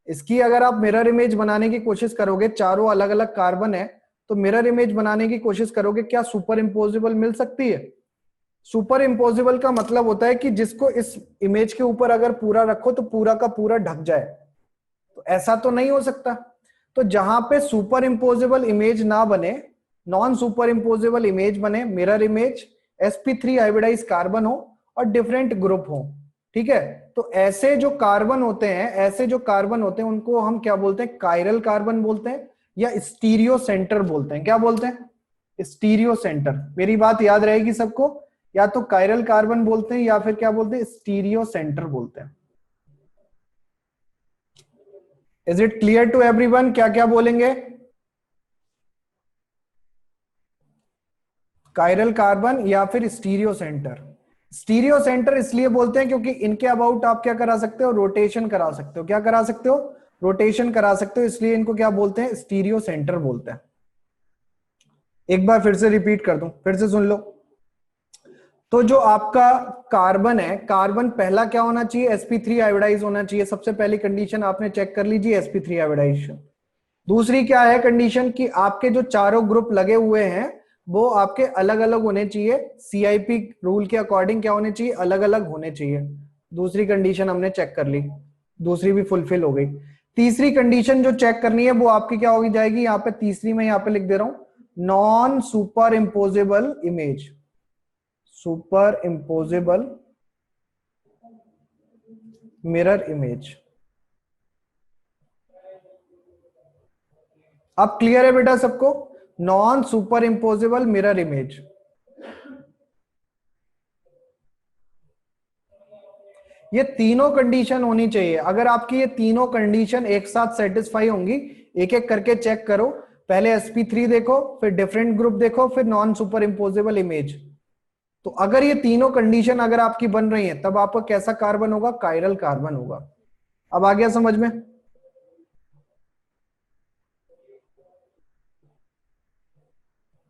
इसकी अगर आप मिरर इमेज बनाने की कोशिश करोगे, चारों अलग अलग कार्बन है, तो मिरर इमेज बनाने की कोशिश करोगे, क्या सुपर इंपोजेबल मिल सकती है? सुपर इंपोजिबल का मतलब होता है कि जिसको इस इमेज के ऊपर अगर पूरा रखो तो पूरा का पूरा ढक जाए, तो ऐसा तो नहीं हो सकता। तो जहां पे सुपर इंपोजिबल इमेज ना बने, नॉन सुपर इंपोजिबल इमेज बने, mirror image, sp3 hybridise carbon हो और डिफरेंट ग्रुप हो। ठीक है। तो ऐसे जो कार्बन होते हैं उनको हम क्या बोलते हैं, कायरल कार्बन बोलते हैं या स्टीरियो सेंटर बोलते हैं। क्या बोलते हैं? Stereo centre. मेरी बात याद रहेगी सबको, या तो कायरल कार्बन बोलते हैं या फिर क्या बोलते हैं, स्टीरियो सेंटर बोलते हैं। Is it clear to everyone? क्या क्या बोलेंगे? कायरल कार्बन या फिर स्टीरियो सेंटर। स्टीरियो सेंटर इसलिए बोलते हैं क्योंकि इनके अबाउट आप क्या करा सकते हो, रोटेशन करा सकते हो। क्या करा सकते हो? रोटेशन करा सकते हो, इसलिए इनको क्या बोलते हैं, स्टीरियो सेंटर बोलते हैं। एक बार फिर से रिपीट कर दूं, फिर से सुन लो। तो जो आपका कार्बन है, कार्बन पहला क्या होना चाहिए, sp3 हाइब्रिडाइज होना चाहिए। सबसे पहली कंडीशन आपने चेक कर लीजिए, sp3 हाइब्रिडाइजेशन। दूसरी क्या है कंडीशन, कि आपके जो चारों ग्रुप लगे हुए हैं वो आपके अलग अलग होने चाहिए, सीआईपी रूल के अकॉर्डिंग क्या होने चाहिए, अलग अलग होने चाहिए। दूसरी कंडीशन हमने चेक कर ली, दूसरी भी फुलफिल हो गई। तीसरी कंडीशन जो चेक करनी है वो आपकी क्या होगी जाएगी, यहाँ पे तीसरी में यहाँ पे लिख दे रहा हूं, non superimposable image. Superimposable mirror image. अब क्लियर है बेटा सबको? Non superimposable mirror image. ये तीनों कंडीशन होनी चाहिए। अगर आपकी ये तीनों कंडीशन एक साथ सेटिस्फाई होंगी, एक एक करके चेक करो, पहले sp3 देखो, फिर डिफरेंट ग्रुप देखो, फिर नॉन सुपर इम्पोजेबल इमेज। तो अगर ये तीनों कंडीशन अगर आपकी बन रही है, तब आपका कैसा कार्बन होगा? कायरल कार्बन होगा। अब आ गया समझ में?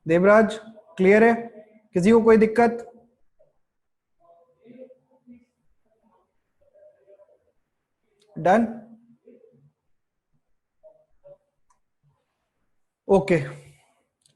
देवराज क्लियर है? किसी को कोई दिक्कत? डन? ओके,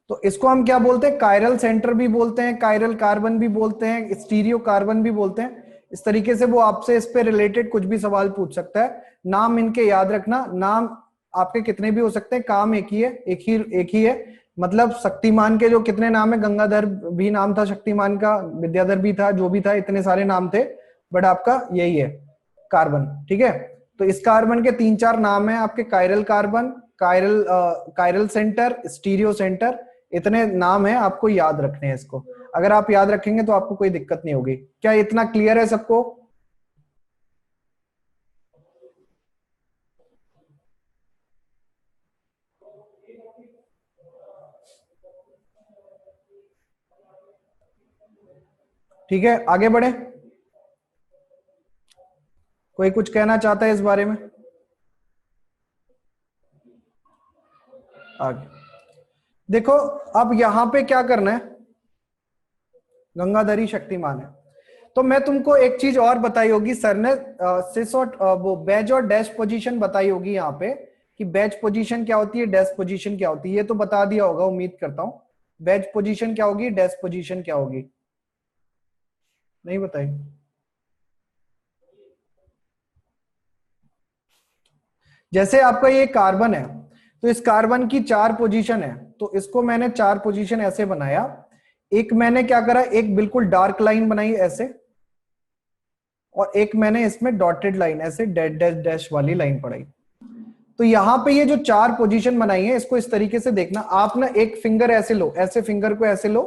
तो इसको हम क्या बोलते हैं? कायरल सेंटर भी बोलते हैं, कायरल कार्बन भी बोलते हैं, स्टीरियो कार्बन भी बोलते हैं। इस तरीके से वो आपसे इस पे रिलेटेड कुछ भी सवाल पूछ सकता है। नाम इनके याद रखना, नाम आपके कितने भी हो सकते हैं, काम एक ही है, एक ही है। मतलब शक्तिमान के जो कितने नाम है, गंगाधर भी नाम था शक्तिमान का, विद्याधर भी था, जो भी था, इतने सारे नाम थे, बट आपका यही है कार्बन। ठीक है, तो इस कार्बन के 3-4 नाम है आपके, chiral carbon, chiral centre, stereo centre, इतने नाम है, आपको याद रखने हैं इसको। अगर आप याद रखेंगे तो आपको कोई दिक्कत नहीं होगी। क्या इतना क्लियर है सबको? ठीक है, आगे बढ़े। कोई कुछ कहना चाहता है इस बारे में? आगे देखो, अब यहां पे क्या करना है, गंगाधरी शक्तिमान है, तो मैं तुमको एक चीज और बताई होगी सर ने, सिस और वो बैच और डैश पोजीशन बताई होगी यहाँ पे, कि बैच पोजीशन क्या होती है, डैश पोजीशन क्या होती है, ये तो बता दिया होगा उम्मीद करता हूं। बैच पोजीशन क्या होगी, डैश पोजीशन क्या होगी? नहीं बताई? जैसे आपका ये कार्बन है, तो इस कार्बन की 4 पोजीशन है, तो इसको मैंने 4 पोजीशन ऐसे बनाया। एक मैंने क्या करा, एक बिल्कुल डार्क लाइन बनाई ऐसे, और एक मैंने इसमें डॉटेड लाइन ऐसे डैश डैश डैश वाली लाइन पढ़ाई। तो यहां पे ये जो 4 पोजीशन बनाई है, इसको इस तरीके से देखना। आप ना एक फिंगर ऐसे लो, ऐसे फिंगर को ऐसे लो,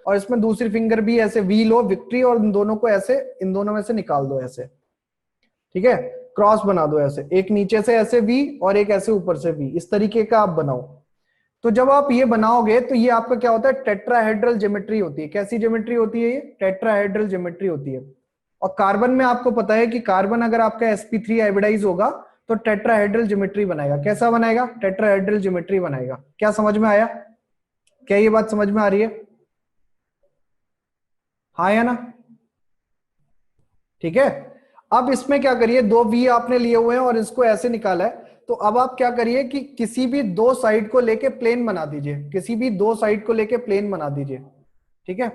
और इसमें दूसरी फिंगर भी ऐसे वी लो, विक्ट्री, और इन दोनों को ऐसे, इन दोनों में से निकाल दो ऐसे। ठीक है, क्रॉस बना दो ऐसे, एक नीचे से ऐसे वी और एक ऐसे ऊपर से वी, इस तरीके का आप बनाओ। तो जब आप ये बनाओगे तो ये आपका क्या होता है, टेट्राहेड्रल ज्योमेट्री होती है। कैसी ज्योमेट्री होती है? ये टेट्राहेड्रल ज्योमेट्री होती है। और कार्बन में आपको पता है कि कार्बन अगर आपका sp3 हाइब्रिडाइज होगा तो टेट्राहेड्रल ज्योमेट्री बनाएगा। कैसा बनाएगा? टेट्राहेड्रल ज्योमेट्री बनाएगा। क्या समझ में आया? क्या ये बात समझ में आ रही है? हाँ या ना? ठीक है, अब इसमें क्या करिए, 2 वी आपने लिए हुए हैं और इसको ऐसे निकाला है, तो अब आप क्या करिए कि किसी भी 2 साइड को लेके प्लेन बना दीजिए, किसी भी 2 साइड को लेके प्लेन बना दीजिए। ठीक है,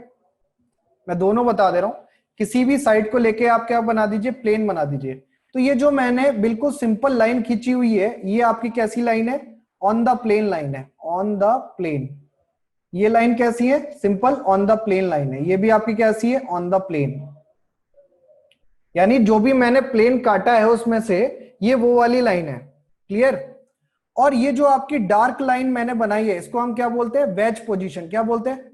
मैं दोनों बता दे रहा हूं, किसी भी साइड को लेके आप क्या बना दीजिए, प्लेन बना दीजिए। तो ये जो मैंने बिल्कुल सिंपल लाइन खींची हुई है, ये आपकी कैसी लाइन है? ऑन द प्लेन लाइन है, ऑन द प्लेन। ये लाइन कैसी है? Simple on the plane line है। ये भी आपकी कैसी है? On the plane. यानी जो भी मैंने प्लेन काटा है उसमें से ये वो वाली लाइन है। क्लियर? और ये जो आपकी डार्क लाइन मैंने बनाई है, इसको हम क्या बोलते हैं? Wedge position. क्या बोलते हैं?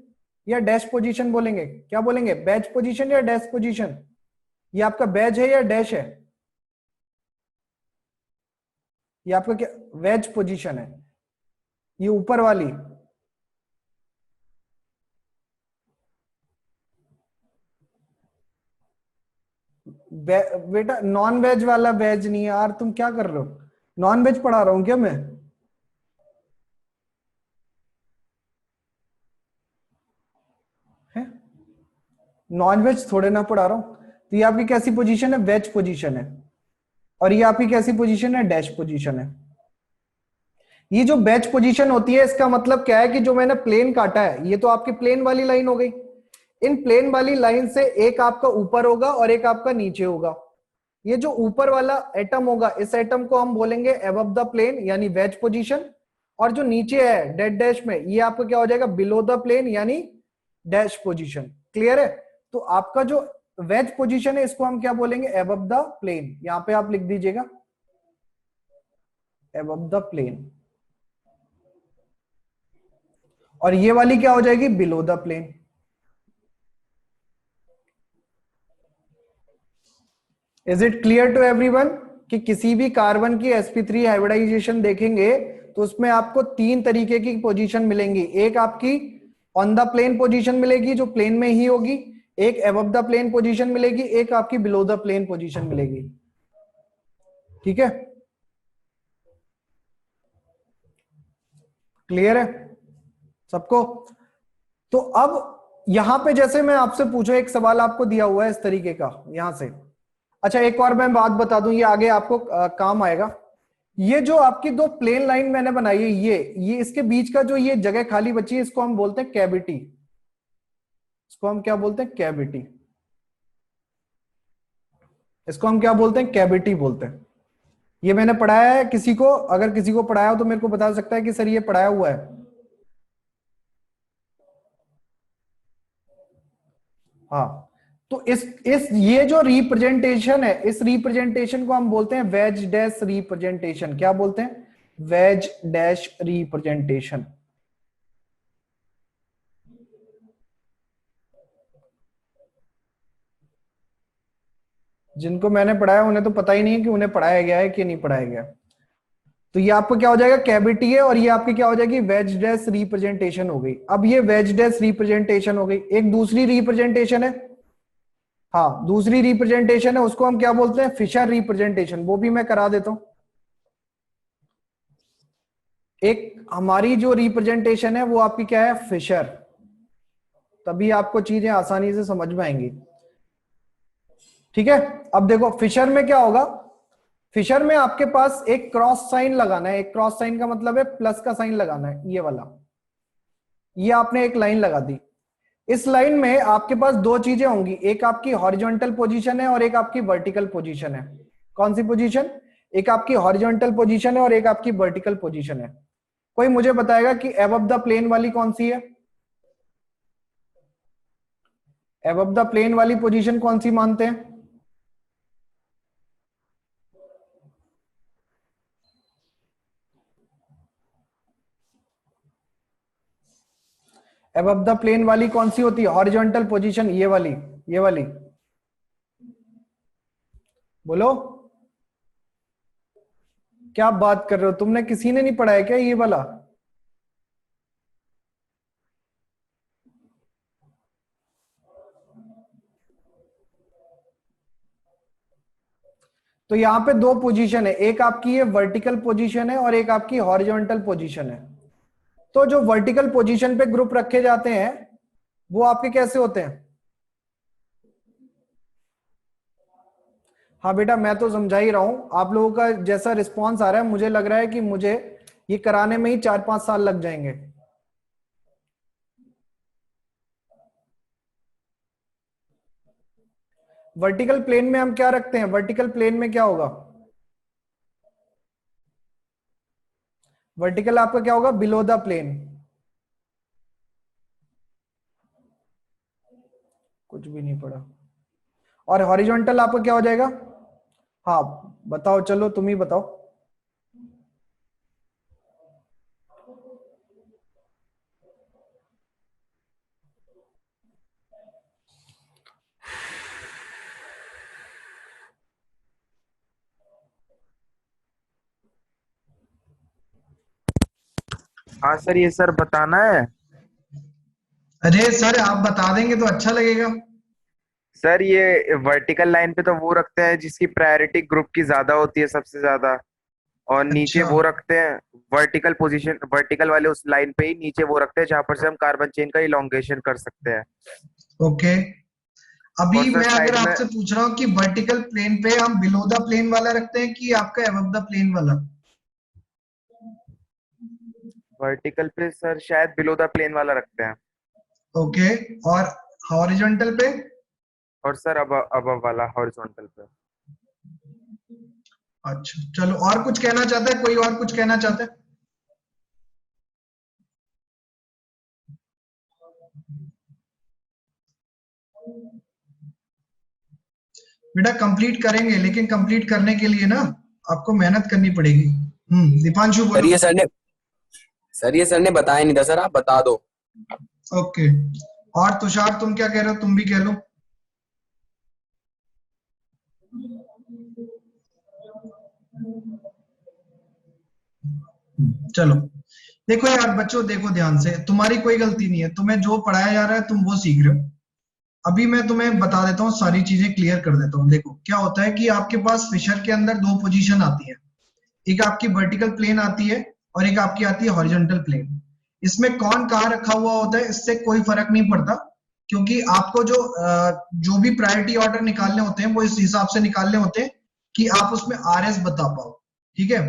या डैश पोजीशन बोलेंगे? क्या बोलेंगे, बैच पोजीशन या डैश पोजीशन? ये आपका बैच है या डैश है? ये आपका क्या वेज पोजीशन है, ये ऊपर वाली। बेटा नॉन वेज वाला वेज नहीं यार, तुम क्या कर रहे हो? नॉन वेज पढ़ा रहा हूं क्या मैं? नॉन वेज थोड़े ना पढ़ा रहा हूं। तो ये आपकी कैसी पोजीशन है? वेज पोजीशन है। और ये आपकी कैसी पोजीशन है? डैश पोजीशन है। ये जो बैच पोजीशन होती है, इसका मतलब क्या है कि जो मैंने प्लेन काटा है, ये तो आपकी प्लेन वाली लाइन हो गई। इन प्लेन वाली लाइन से एक आपका ऊपर होगा और एक आपका नीचे होगा। ये जो ऊपर वाला एटम होगा, इस एटम को हम बोलेंगे अबव द प्लेन यानी वेज पोजीशन, और जो नीचे है डेड डैश में, ये आपका क्या हो जाएगा? बिलो द प्लेन यानी डैश पोजीशन। क्लियर है? तो आपका जो वेज पोजीशन है, इसको हम क्या बोलेंगे? Above the plane. यहां पे आप लिख दीजिएगा अबव द प्लेन। और ये वाली क्या हो जाएगी? Below the plane. Is it clear to everyone कि किसी भी कार्बन की sp3 हाइब्रिडाइजेशन देखेंगे तो उसमें आपको 3 तरीके की पोजीशन मिलेंगी। एक आपकी ऑन द प्लेन पोजीशन मिलेगी जो प्लेन में ही होगी, एक अबव द प्लेन पोजीशन मिलेगी, एक आपकी बिलो द प्लेन पोजीशन मिलेगी। ठीक है, क्लियर है सबको? तो अब यहां पे जैसे मैं आपसे पूछूं, एक सवाल आपको दिया हुआ है इस तरीके का यहां से। अच्छा, एक और मैं बात बता दूं, ये आगे आपको काम आएगा। ये जो आपकी 2 प्लेन लाइन मैंने बनाई है, ये इसके बीच का जो ये जगह खाली बची है, इसको हम बोलते हैं कैविटी। इसको हम क्या बोलते हैं? कैविटी। इसको हम क्या बोलते हैं? कैविटी बोलते हैं। ये मैंने पढ़ाया है, किसी को अगर किसी को पढ़ाया हो तो मेरे को बता सकता है कि सर ये पढ़ाया हुआ है। हाँ, तो इस ये जो रिप्रेजेंटेशन है, इस रिप्रेजेंटेशन को हम बोलते हैं वेज डैश रिप्रेजेंटेशन। क्या बोलते हैं? Veg dash representation. जिनको मैंने पढ़ाया उन्हें तो पता ही नहीं है कि उन्हें पढ़ाया गया है कि नहीं पढ़ाया गया। तो ये आपको क्या हो जाएगा? कैविटी है, और ये आपकी क्या हो जाएगी? वेज डैश रिप्रेजेंटेशन हो गई। अब ये वेज डैश रिप्रेजेंटेशन हो गई। एक दूसरी रिप्रेजेंटेशन है, हाँ दूसरी रिप्रेजेंटेशन है, उसको हम क्या बोलते हैं? Fischer representation. वो भी मैं करा देता हूं। एक हमारी जो रिप्रेजेंटेशन है वो आपकी क्या है? फिशर। तभी आपको चीजें आसानी से समझ में आएंगी। ठीक है, अब देखो फिशर में क्या होगा। फिशर में आपके पास एक क्रॉस साइन लगाना है। एक क्रॉस साइन का मतलब है प्लस का साइन लगाना है, ये वाला। ये आपने एक लाइन लगा दी। इस लाइन में आपके पास 2 चीजें होंगी, एक आपकी हॉरिजॉन्टल पोजीशन है और एक आपकी वर्टिकल पोजीशन है। कौन सी पोजीशन? एक आपकी हॉरिजॉन्टल पोजीशन है और एक आपकी वर्टिकल पोजीशन है। कोई मुझे बताएगा कि अबव द प्लेन वाली कौन सी है? अबव द प्लेन वाली पोजीशन कौन सी मानते हैं? अबव द प्लेन वाली कौन सी होती है? हॉरिजॉन्टल पोजीशन, ये वाली, ये वाली। बोलो, क्या बात कर रहे हो? तुमने किसी ने नहीं पढ़ा है क्या ये वाला? तो यहां पे 2 पोजीशन है, एक आपकी ये वर्टिकल पोजीशन है और एक आपकी हॉरिजॉन्टल पोजीशन है। तो जो वर्टिकल पोजीशन पे ग्रुप रखे जाते हैं वो आपके कैसे होते हैं? हाँ बेटा, मैं तो समझा ही रहा हूं। आप लोगों का जैसा रिस्पॉन्स आ रहा है, मुझे लग रहा है कि मुझे ये कराने में ही 4-5 साल लग जाएंगे। वर्टिकल प्लेन में हम क्या रखते हैं? वर्टिकल प्लेन में क्या होगा? वर्टिकल आपका क्या होगा? Below the plane. कुछ भी नहीं पड़ा। और हॉरिजॉन्टल आपका क्या हो जाएगा? हाँ बताओ, चलो तुम ही बताओ। हाँ सर, ये सर बताना है। अरे सर आप बता देंगे तो अच्छा लगेगा। सर ये वर्टिकल लाइन पे तो वो रखते हैं जिसकी प्रायोरिटी ग्रुप की ज्यादा होती है, सबसे ज्यादा। और नीचे अच्छा, वो रखते हैं वर्टिकल पोजीशन, वर्टिकल वाले उस लाइन पे ही नीचे वो रखते हैं जहां पर से हम कार्बन चेन का इलोंगेशन कर सकते हैं। ओके। अभी और सर मैं अगर साइड में आपसे पूछ रहा हूँ कि वर्टिकल प्लेन पे हम बिलो द प्लेन वाला रखते हैं कि आपका अबव द प्लेन वाला? वर्टिकल पे सर शायद बिलो द प्लेन वाला रखते हैं। ओके। और हॉरिजॉन्टल पे? और सर अब वाला हॉरिजॉन्टल पे। अच्छा चलो, और कुछ कहना चाहता है कोई? और कुछ कहना चाहता है? बेटा कंप्लीट करेंगे, लेकिन कंप्लीट करने के लिए ना आपको मेहनत करनी पड़ेगी। दीपांशु सर बोलो। ये सर ने बताया नहीं था सर, आप बता दो। ओके। और तुषार तुम क्या कह रहे हो? तुम भी कह लो। चलो देखो यार बच्चों, देखो ध्यान से, तुम्हारी कोई गलती नहीं है, तुम्हें जो पढ़ाया जा रहा है तुम वो सीख रहे हो। अभी मैं तुम्हें बता देता हूँ, सारी चीजें क्लियर कर देता हूँ। देखो क्या होता है कि आपके पास फिशर के अंदर दो पोजीशन आती है, एक आपकी वर्टिकल प्लेन आती है और एक आपकी आती है हॉरिजॉन्टल प्लेन। इसमें कौन कहाँ रखा हुआ होता है इससे कोई फर्क नहीं पड़ता, क्योंकि आपको जो भी प्रायोरिटी ऑर्डर निकालने होते हैं वो इस हिसाब से निकालने होते हैं कि आप उसमें आरएस बता पाओ। ठीक है,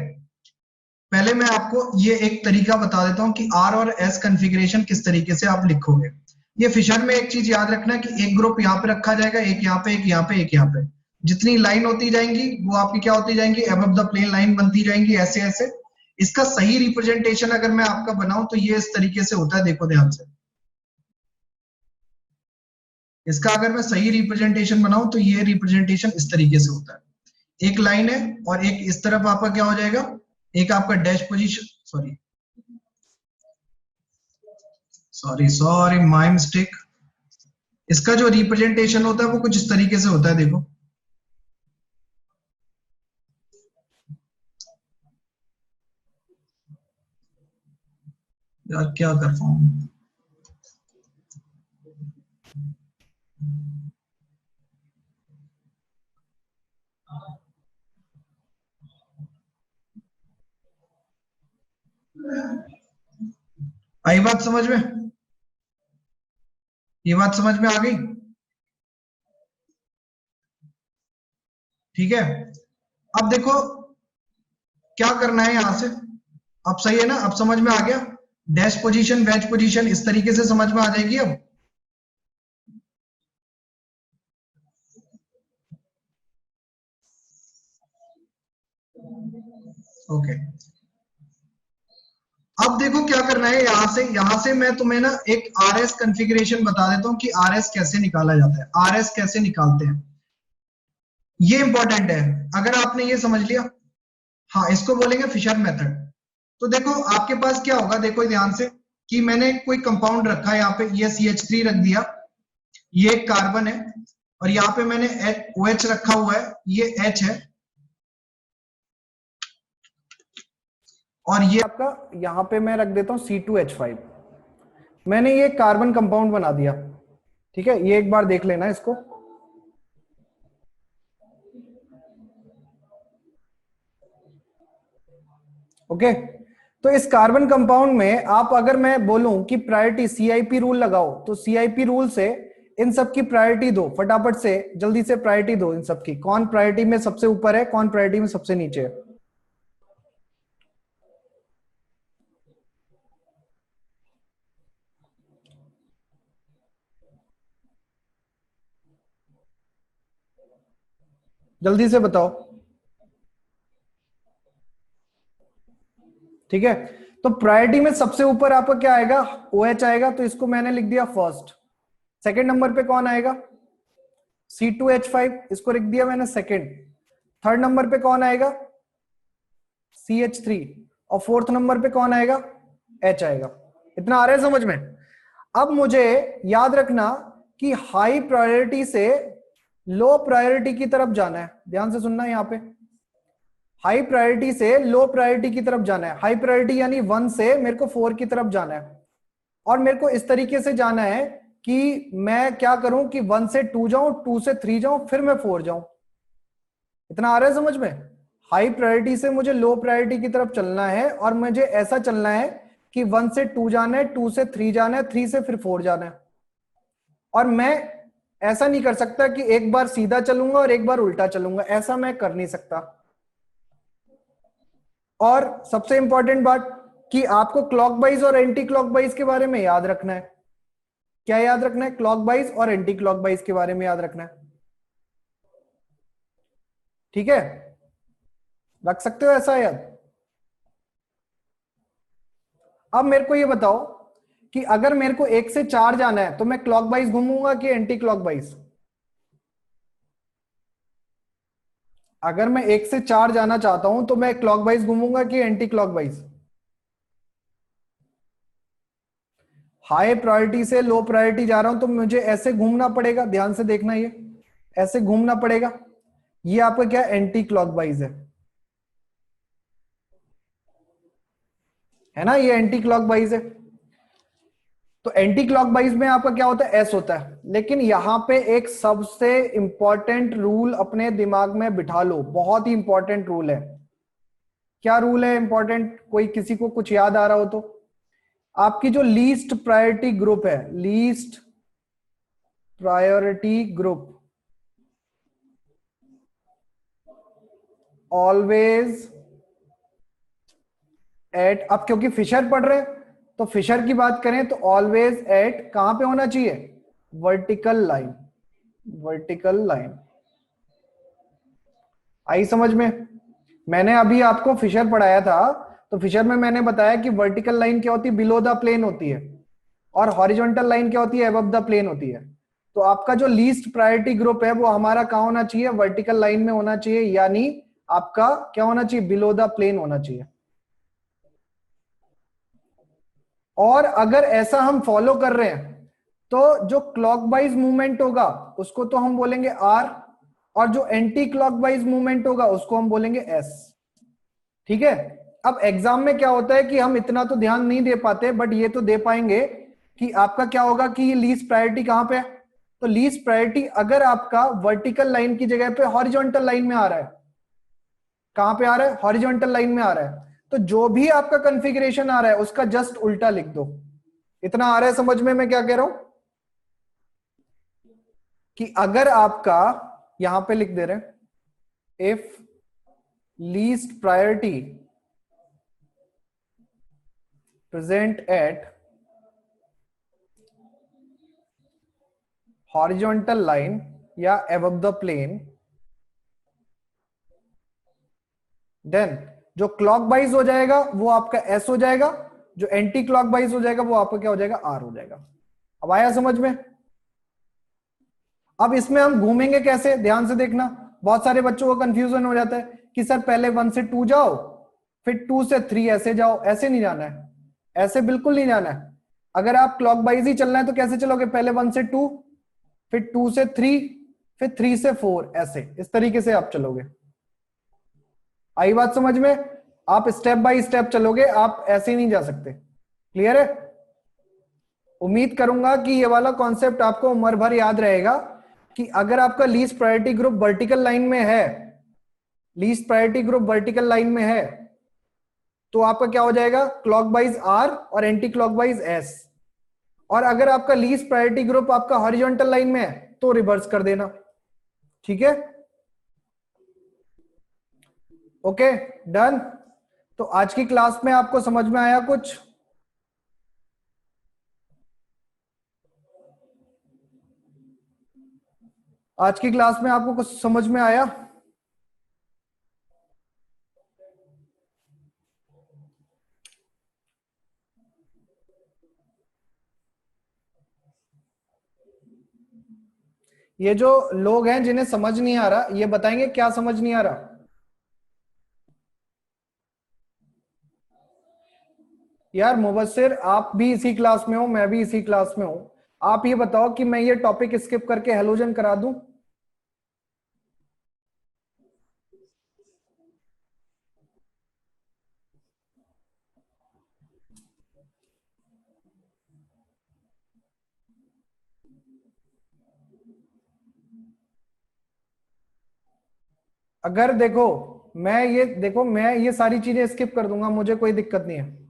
पहले मैं आपको ये एक तरीका बता देता हूं कि आर और एस कॉन्फ़िगरेशन किस तरीके से आप लिखोगे। ये फिशर में एक चीज याद रखना कि एक ग्रुप यहाँ पे रखा जाएगा, एक यहाँ पे, एक यहाँ पे, एक यहाँ पे। जितनी लाइन होती जाएंगी वो आपकी क्या होती जाएंगी, अबव द प्लेन लाइन बनती जाएंगी, ऐसे ऐसे। इसका सही रिप्रेजेंटेशन अगर मैं आपका बनाऊं तो ये इस तरीके से होता है, देखो ध्यान से। इसका अगर मैं सही रिप्रेजेंटेशन बनाऊं तो ये रिप्रेजेंटेशन इस तरीके से होता है। एक लाइन है और एक इस तरफ आपका क्या हो जाएगा, एक आपका dash position, sorry my mistake. इसका जो रिप्रेजेंटेशन होता है वो कुछ इस तरीके से होता है, देखो। यार क्या कर रहा हूं, आई बात समझ में? ये बात समझ में आ गई? ठीक है, अब देखो क्या करना है यहां से। अब सही है ना, अब समझ में आ गया? डैश पोजीशन, वेज पोजीशन इस तरीके से समझ में आ जाएगी अब। ओके, अब देखो क्या करना है। यहां से मैं तुम्हें ना एक आरएस कॉन्फ़िगरेशन बता देता हूं कि आरएस कैसे निकाला जाता है, आरएस कैसे निकालते हैं। ये इंपॉर्टेंट है, अगर आपने ये समझ लिया, हाँ इसको बोलेंगे फिशर मेथड। तो देखो आपके पास क्या होगा, देखो ध्यान से कि मैंने कोई कंपाउंड रखा है यहाँ पे, ये CH3 रख दिया, ये एक कार्बन है, और यहाँ पे मैंने OH रखा हुआ है, ये H है, और ये आपका यहाँ पे मैं रख देता हूँ C2H5। मैंने ये कार्बन कंपाउंड बना दिया। ठीक है, ये एक बार देख लेना इसको। ओके, तो इस कार्बन कंपाउंड में आप, अगर मैं बोलूं कि प्रायोरिटी CIP रूल लगाओ, तो CIP रूल से इन सब की प्रायोरिटी दो, फटाफट से जल्दी से प्रायोरिटी दो इन सब की। कौन प्रायोरिटी में सबसे ऊपर है, कौन प्रायोरिटी में सबसे नीचे है। जल्दी से बताओ। ठीक है, तो प्रायोरिटी में सबसे ऊपर आपका क्या आएगा, OH आएगा, तो इसको मैंने लिख दिया फर्स्ट। सेकंड नंबर पे कौन आएगा, C2H5, इसको लिख दिया मैंने सेकंड। थर्ड नंबर पे कौन आएगा, CH3, और फोर्थ नंबर पे कौन आएगा, H आएगा। इतना आ रहा है समझ में? अब मुझे याद रखना कि हाई प्रायोरिटी से लो प्रायोरिटी की तरफ जाना है। ध्यान से सुनना, यहां पे हाई प्रायोरिटी से लो प्रायोरिटी की तरफ जाना है। हाई प्रायोरिटी यानी 1 से मेरे को 4 की तरफ जाना है, और मेरे को इस तरीके से जाना है कि मैं क्या करूं कि 1 से 2 जाऊं, 2 से 3 जाऊं, फिर मैं 4 जाऊं। इतना आ रहा है समझ में? हाई प्रायोरिटी से मुझे लो प्रायोरिटी की तरफ चलना है, और मुझे ऐसा चलना है कि 1 से 2 जाना है, 2 से 3 जाना है, 3 से फिर 4 जाना है। और मैं ऐसा नहीं कर सकता कि एक बार सीधा चलूंगा और एक बार उल्टा चलूंगा, ऐसा मैं कर नहीं सकता। और सबसे इंपॉर्टेंट बात कि आपको क्लॉकवाइज और एंटी क्लॉकवाइज के बारे में याद रखना है। क्या याद रखना है? क्लॉकवाइज और एंटी क्लॉकवाइज के बारे में याद रखना है। ठीक है, रख सकते हो ऐसा याद। अब मेरे को ये बताओ कि अगर मेरे को 1 से 4 जाना है तो मैं क्लॉकवाइज घूमूंगा कि एंटी क्लॉकवाइज? अगर मैं 1 से 4 जाना चाहता हूं तो मैं क्लॉकवाइज घूमूंगा कि एंटी क्लॉकवाइज? हाई प्रायोरिटी से लो प्रायोरिटी जा रहा हूं तो मुझे ऐसे घूमना पड़ेगा। ध्यान से देखना, ये ऐसे घूमना पड़ेगा। ये आपका क्या, एंटी क्लॉकवाइज है। है ना, ये एंटी क्लॉकवाइज है। तो एंटी क्लॉकवाइज में आपका क्या होता है, एस होता है। लेकिन यहां पे एक सबसे इंपॉर्टेंट रूल अपने दिमाग में बिठा लो, बहुत ही इंपॉर्टेंट रूल है। क्या रूल है इंपॉर्टेंट, कोई किसी को कुछ याद आ रहा हो तो? आपकी जो लीस्ट प्रायोरिटी ग्रुप है, least priority group always at, अब क्योंकि फिशर पढ़ रहे हैं तो फिशर की बात करें तो ऑलवेज एट कहां पे होना चाहिए, वर्टिकल लाइन, वर्टिकल लाइन। आई समझ में? मैंने अभी आपको फिशर पढ़ाया था, तो फिशर में मैंने बताया कि वर्टिकल लाइन क्या होती है, बिलो द प्लेन होती है, और हॉरिजॉन्टल लाइन क्या होती है, अबव द प्लेन होती है। तो आपका जो लीस्ट प्रायोरिटी ग्रुप है वो हमारा कहां होना चाहिए, वर्टिकल लाइन में होना चाहिए, यानी आपका क्या होना चाहिए, बिलो द प्लेन होना चाहिए। और अगर ऐसा हम फॉलो कर रहे हैं तो जो क्लॉकवाइज मूवमेंट होगा उसको तो हम बोलेंगे आर, और जो एंटी क्लॉकवाइज मूवमेंट होगा उसको हम बोलेंगे एस। ठीक है। अब एग्जाम में क्या होता है कि हम इतना तो ध्यान नहीं दे पाते, बट ये तो दे पाएंगे कि आपका क्या होगा कि ये लीस्ट प्रायोरिटी कहां पे है। तो लीस्ट प्रायोरिटी अगर आपका वर्टिकल लाइन की जगह पे हॉरिजॉन्टल लाइन में आ रहा है, कहां पे आ रहा है, हॉरिजॉन्टल लाइन में आ रहा है, तो जो भी आपका कॉन्फ़िगरेशन आ रहा है उसका जस्ट उल्टा लिख दो। इतना आ रहा है समझ में मैं क्या कह रहा हूं, कि अगर आपका यहां पे लिख दे रहे हैं, if least priority present at horizontal line या अबव द प्लेन, देन जो क्लॉकवाइज हो जाएगा वो आपका एस हो जाएगा, जो एंटी क्लॉकवाइज हो जाएगा वो आपका क्या हो जाएगा, आर हो जाएगा। अब आया समझ में? अब इसमें हम घूमेंगे कैसे, ध्यान से देखना, बहुत सारे बच्चों को कंफ्यूजन हो जाता है कि सर पहले 1 से 2 जाओ, फिर 2 से 3 ऐसे जाओ। ऐसे नहीं जाना है, ऐसे बिल्कुल नहीं जाना है। अगर आप क्लॉकवाइज ही चलना है तो कैसे चलोगे, पहले 1 से 2, फिर 2 से 3, फिर 3 से 4, ऐसे इस तरीके से आप चलोगे। आई बात समझ में? आप स्टेप बाय स्टेप चलोगे, आप ऐसे ही नहीं जा सकते। क्लियर है? उम्मीद करूंगा कि ये वाला कॉन्सेप्ट आपको उम्र भर याद रहेगा कि अगर आपका least priority group vertical line में है, least priority group vertical line में है, तो आपका क्या हो जाएगा, क्लॉकवाइज आर और एंटी क्लॉकवाइज एस। और अगर आपका लीस्ट प्रायोरिटी ग्रुप आपका हॉरिजॉन्टल लाइन में है तो रिवर्स कर देना। ठीक है, ओके, डन। तो आज की क्लास में आपको समझ में आया कुछ? आज की क्लास में आपको कुछ समझ में आया? ये जो लोग हैं जिन्हें समझ नहीं आ रहा, ये बताएंगे क्या समझ नहीं आ रहा। यार मुबस्सिर, आप भी इसी क्लास में हो, मैं भी इसी क्लास में हूं। आप ये बताओ कि मैं ये टॉपिक स्किप करके हेलोजन करा दूं? अगर देखो मैं ये सारी चीजें स्किप कर दूंगा, मुझे कोई दिक्कत नहीं है।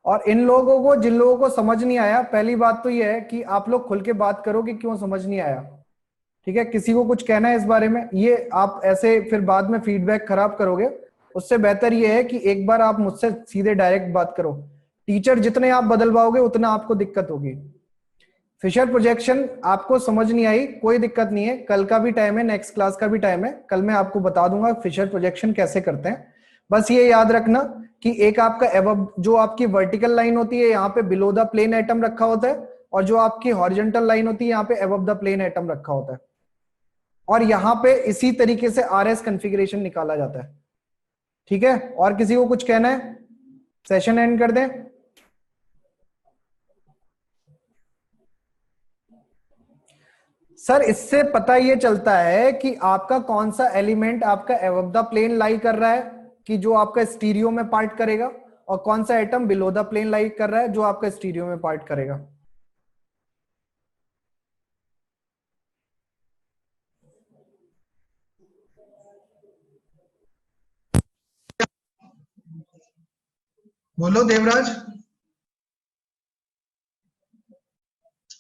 और इन लोगों को, जिन लोगों को समझ नहीं आया, पहली बात तो ये है कि आप लोग खुल के बात करो कि क्यों समझ नहीं आया। ठीक है, किसी को कुछ कहना है इस बारे में? ये आप ऐसे फिर बाद में फीडबैक खराब करोगे, उससे बेहतर ये है कि एक बार आप मुझसे सीधे डायरेक्ट बात करो। टीचर जितने आप बदलवाओगे उतना आपको दिक्कत होगी। फिशर प्रोजेक्शन आपको समझ नहीं आई, कोई दिक्कत नहीं है, कल का भी टाइम है, नेक्स्ट क्लास का भी टाइम है, कल मैं आपको बता दूंगा फिशर प्रोजेक्शन कैसे करते हैं। बस ये याद रखना कि एक आपका एबव, जो आपकी वर्टिकल लाइन होती है यहाँ पे बिलो द प्लेन एटम रखा होता है, और जो आपकी हॉरिजॉन्टल लाइन होती है यहाँ पे अबव द प्लेन एटम रखा होता है, और यहाँ पे इसी तरीके से आरएस कॉन्फ़िगरेशन निकाला जाता है। ठीक है, और किसी को कुछ कहना है? सेशन एंड कर दें? सर इससे पता ये चलता है कि आपका कौन सा एलिमेंट आपका अबव द प्लेन लाई कर रहा है, कि जो आपका स्टीरियो में पार्ट करेगा, और कौन सा एटम बिलो द प्लेन लाई कर रहा है जो आपका स्टीरियो में पार्ट करेगा। बोलो देवराज,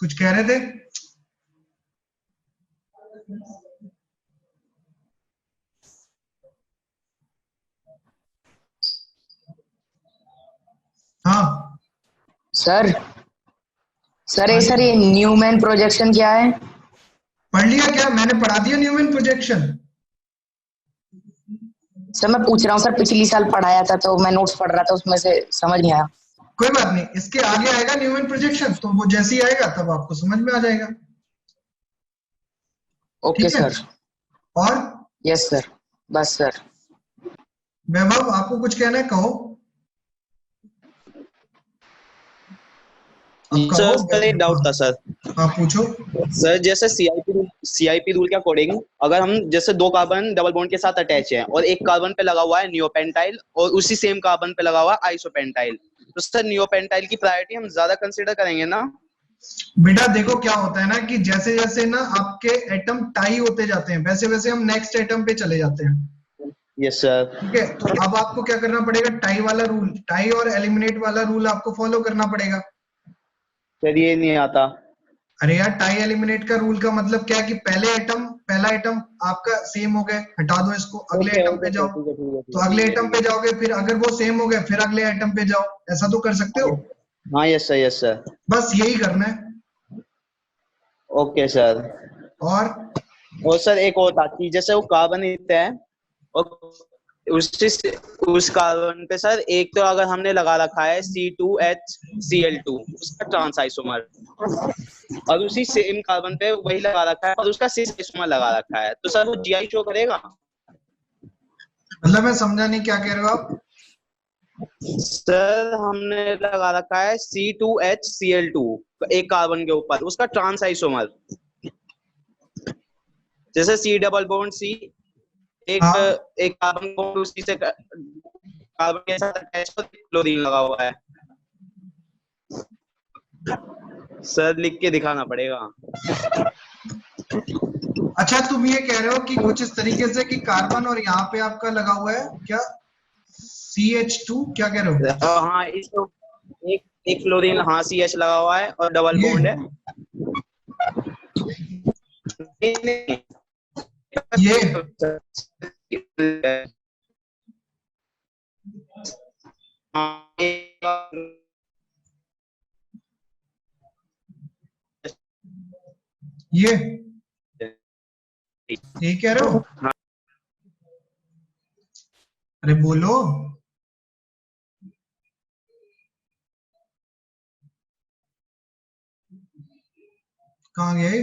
कुछ कह रहे थे? हाँ सर सर ये न्यूमैन प्रोजेक्शन क्या है? पढ़ लिया क्या? मैंने पढ़ा दिया न्यूमैन प्रोजेक्शन। सर मैं पूछ रहा हूँ सर, पिछली साल पढ़ाया था तो मैं नोट्स पढ़ रहा था, उसमें से समझ नहीं आया। कोई बात नहीं, इसके आगे आएगा न्यूमैन प्रोजेक्शन, तो वो जैसे ही आएगा तब आपको समझ में आ जाएगा। ओके ठीक है? सर। और यस सर, बस सर। वैभव आपको कुछ कहना है, कहो। सर एक डाउट था सर। हाँ पूछो। सर जैसे सीआईपी रूल के अकॉर्डिंग अगर हम जैसे दो कार्बन डबल बॉन्ड के साथ अटैच हैं और एक कार्बन पे लगा हुआ है नियोपेंटाइल और उसी सेम कार्बन पे लगा हुआ है आइसोपेंटाइल, तो सर नियोपेंटाइल की प्रायोरिटी हम ज्यादा कंसीडर करेंगे ना? बेटा देखो क्या होता है ना कि जैसे जैसे ना आपके एटम टाई होते जाते हैं वैसे वैसे हम नेक्स्ट एटम पे चले जाते हैं। Yes sir. ठीक है, तो अब आपको क्या करना पड़ेगा, टाई वाला रूल, टाई और एलिमिनेट वाला रूल आपको फॉलो करना पड़ेगा। सर ये नहीं आता। अरे यार, टाई एलिमिनेट का रूल का मतलब क्या है कि पहला एटम आपका सेम हो गया, हटा दो इसको, अगले एटम पे जाओ, तो अगले एटम पे जाओगे, फिर अगर वो सेम हो गए फिर अगले एटम पे जाओ, ऐसा तो कर सकते हो। हाँ यस सर। बस यही करना है। Okay sir. और सर एक और बात की, जैसे वो कार्बन इतना है और उस कार्बन पे सर एक तो अगर हमने लगा रखा है C2HCl2 उसका ट्रांस आइसोमर, और उसी सेम कार्बन पे वही लगा रखा है और उसका सिस आइसोमर लगा रखा है, तो सर वो जीआई शो करेगा? मतलब मैं समझा नहीं, क्या कह रहे हो आप? सर हमने लगा रखा है C2HCl2 एक कार्बन के ऊपर, उसका ट्रांस आइसोमर जैसे C डबल बॉन्ड C एक कार्बन बॉन्ड उसी से कार्बन के साथ अटैच हो, क्लोरीन लगा हुआ है। सर लिख के दिखाना पड़ेगा। अच्छा, तुम ये कह रहे हो कि कुछ इस तरीके से कि कार्बन और यहाँ पे आपका लगा हुआ है क्या CH2, क्या कह रहे हो? हाँ इस तो एक क्लोरीन, हाँ CH लगा हुआ है और डबल बॉन्ड है। ये ये कह रहे हो? अरे बोलो। कहाँ गए?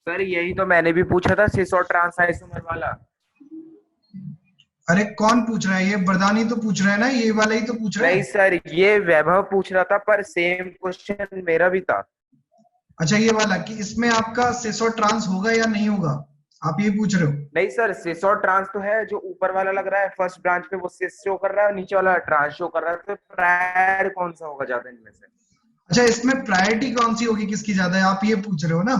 सर यही तो मैंने भी पूछा था, सिस और ट्रांस आइसोमर वाला। अरे कौन पूछ रहा है? ये बरदानी तो पूछ रहा है ना, ये वाला ही तो पूछ रहा है। नहीं सर, ये वैभव पूछ रहा था, पर सेम क्वेश्चन मेरा भी था। अच्छा, ये वाला कि इसमें आपका सिस और ट्रांस होगा या नहीं होगा, आप ये पूछ रहे हो? नहीं सर, सिस और ट्रांस तो है, जो ऊपर वाला लग रहा है फर्स्ट ब्रांच पे वो सिस शो कर रहा है और नीचे वाला ट्रांस शो कर रहा है, तो प्रायर कौन सा होगा ज्यादा इनमें से? अच्छा, इसमें प्रायोरिटी कौन सी होगी, किसकी ज्यादा है, आप ये पूछ रहे हो ना?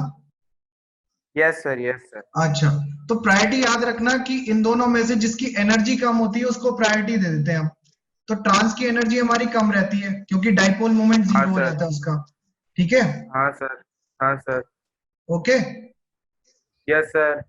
Yes sir, yes sir. अच्छा, तो प्रायोरिटी याद रखना कि इन दोनों में से जिसकी एनर्जी कम होती है उसको प्रायोरिटी दे देते हैं हम। तो ट्रांस की एनर्जी हमारी कम रहती है क्योंकि डाइपोल मोमेंट 0 हो जाता है उसका। ठीक है? हाँ सर, हाँ सर। ओके। Yes sir.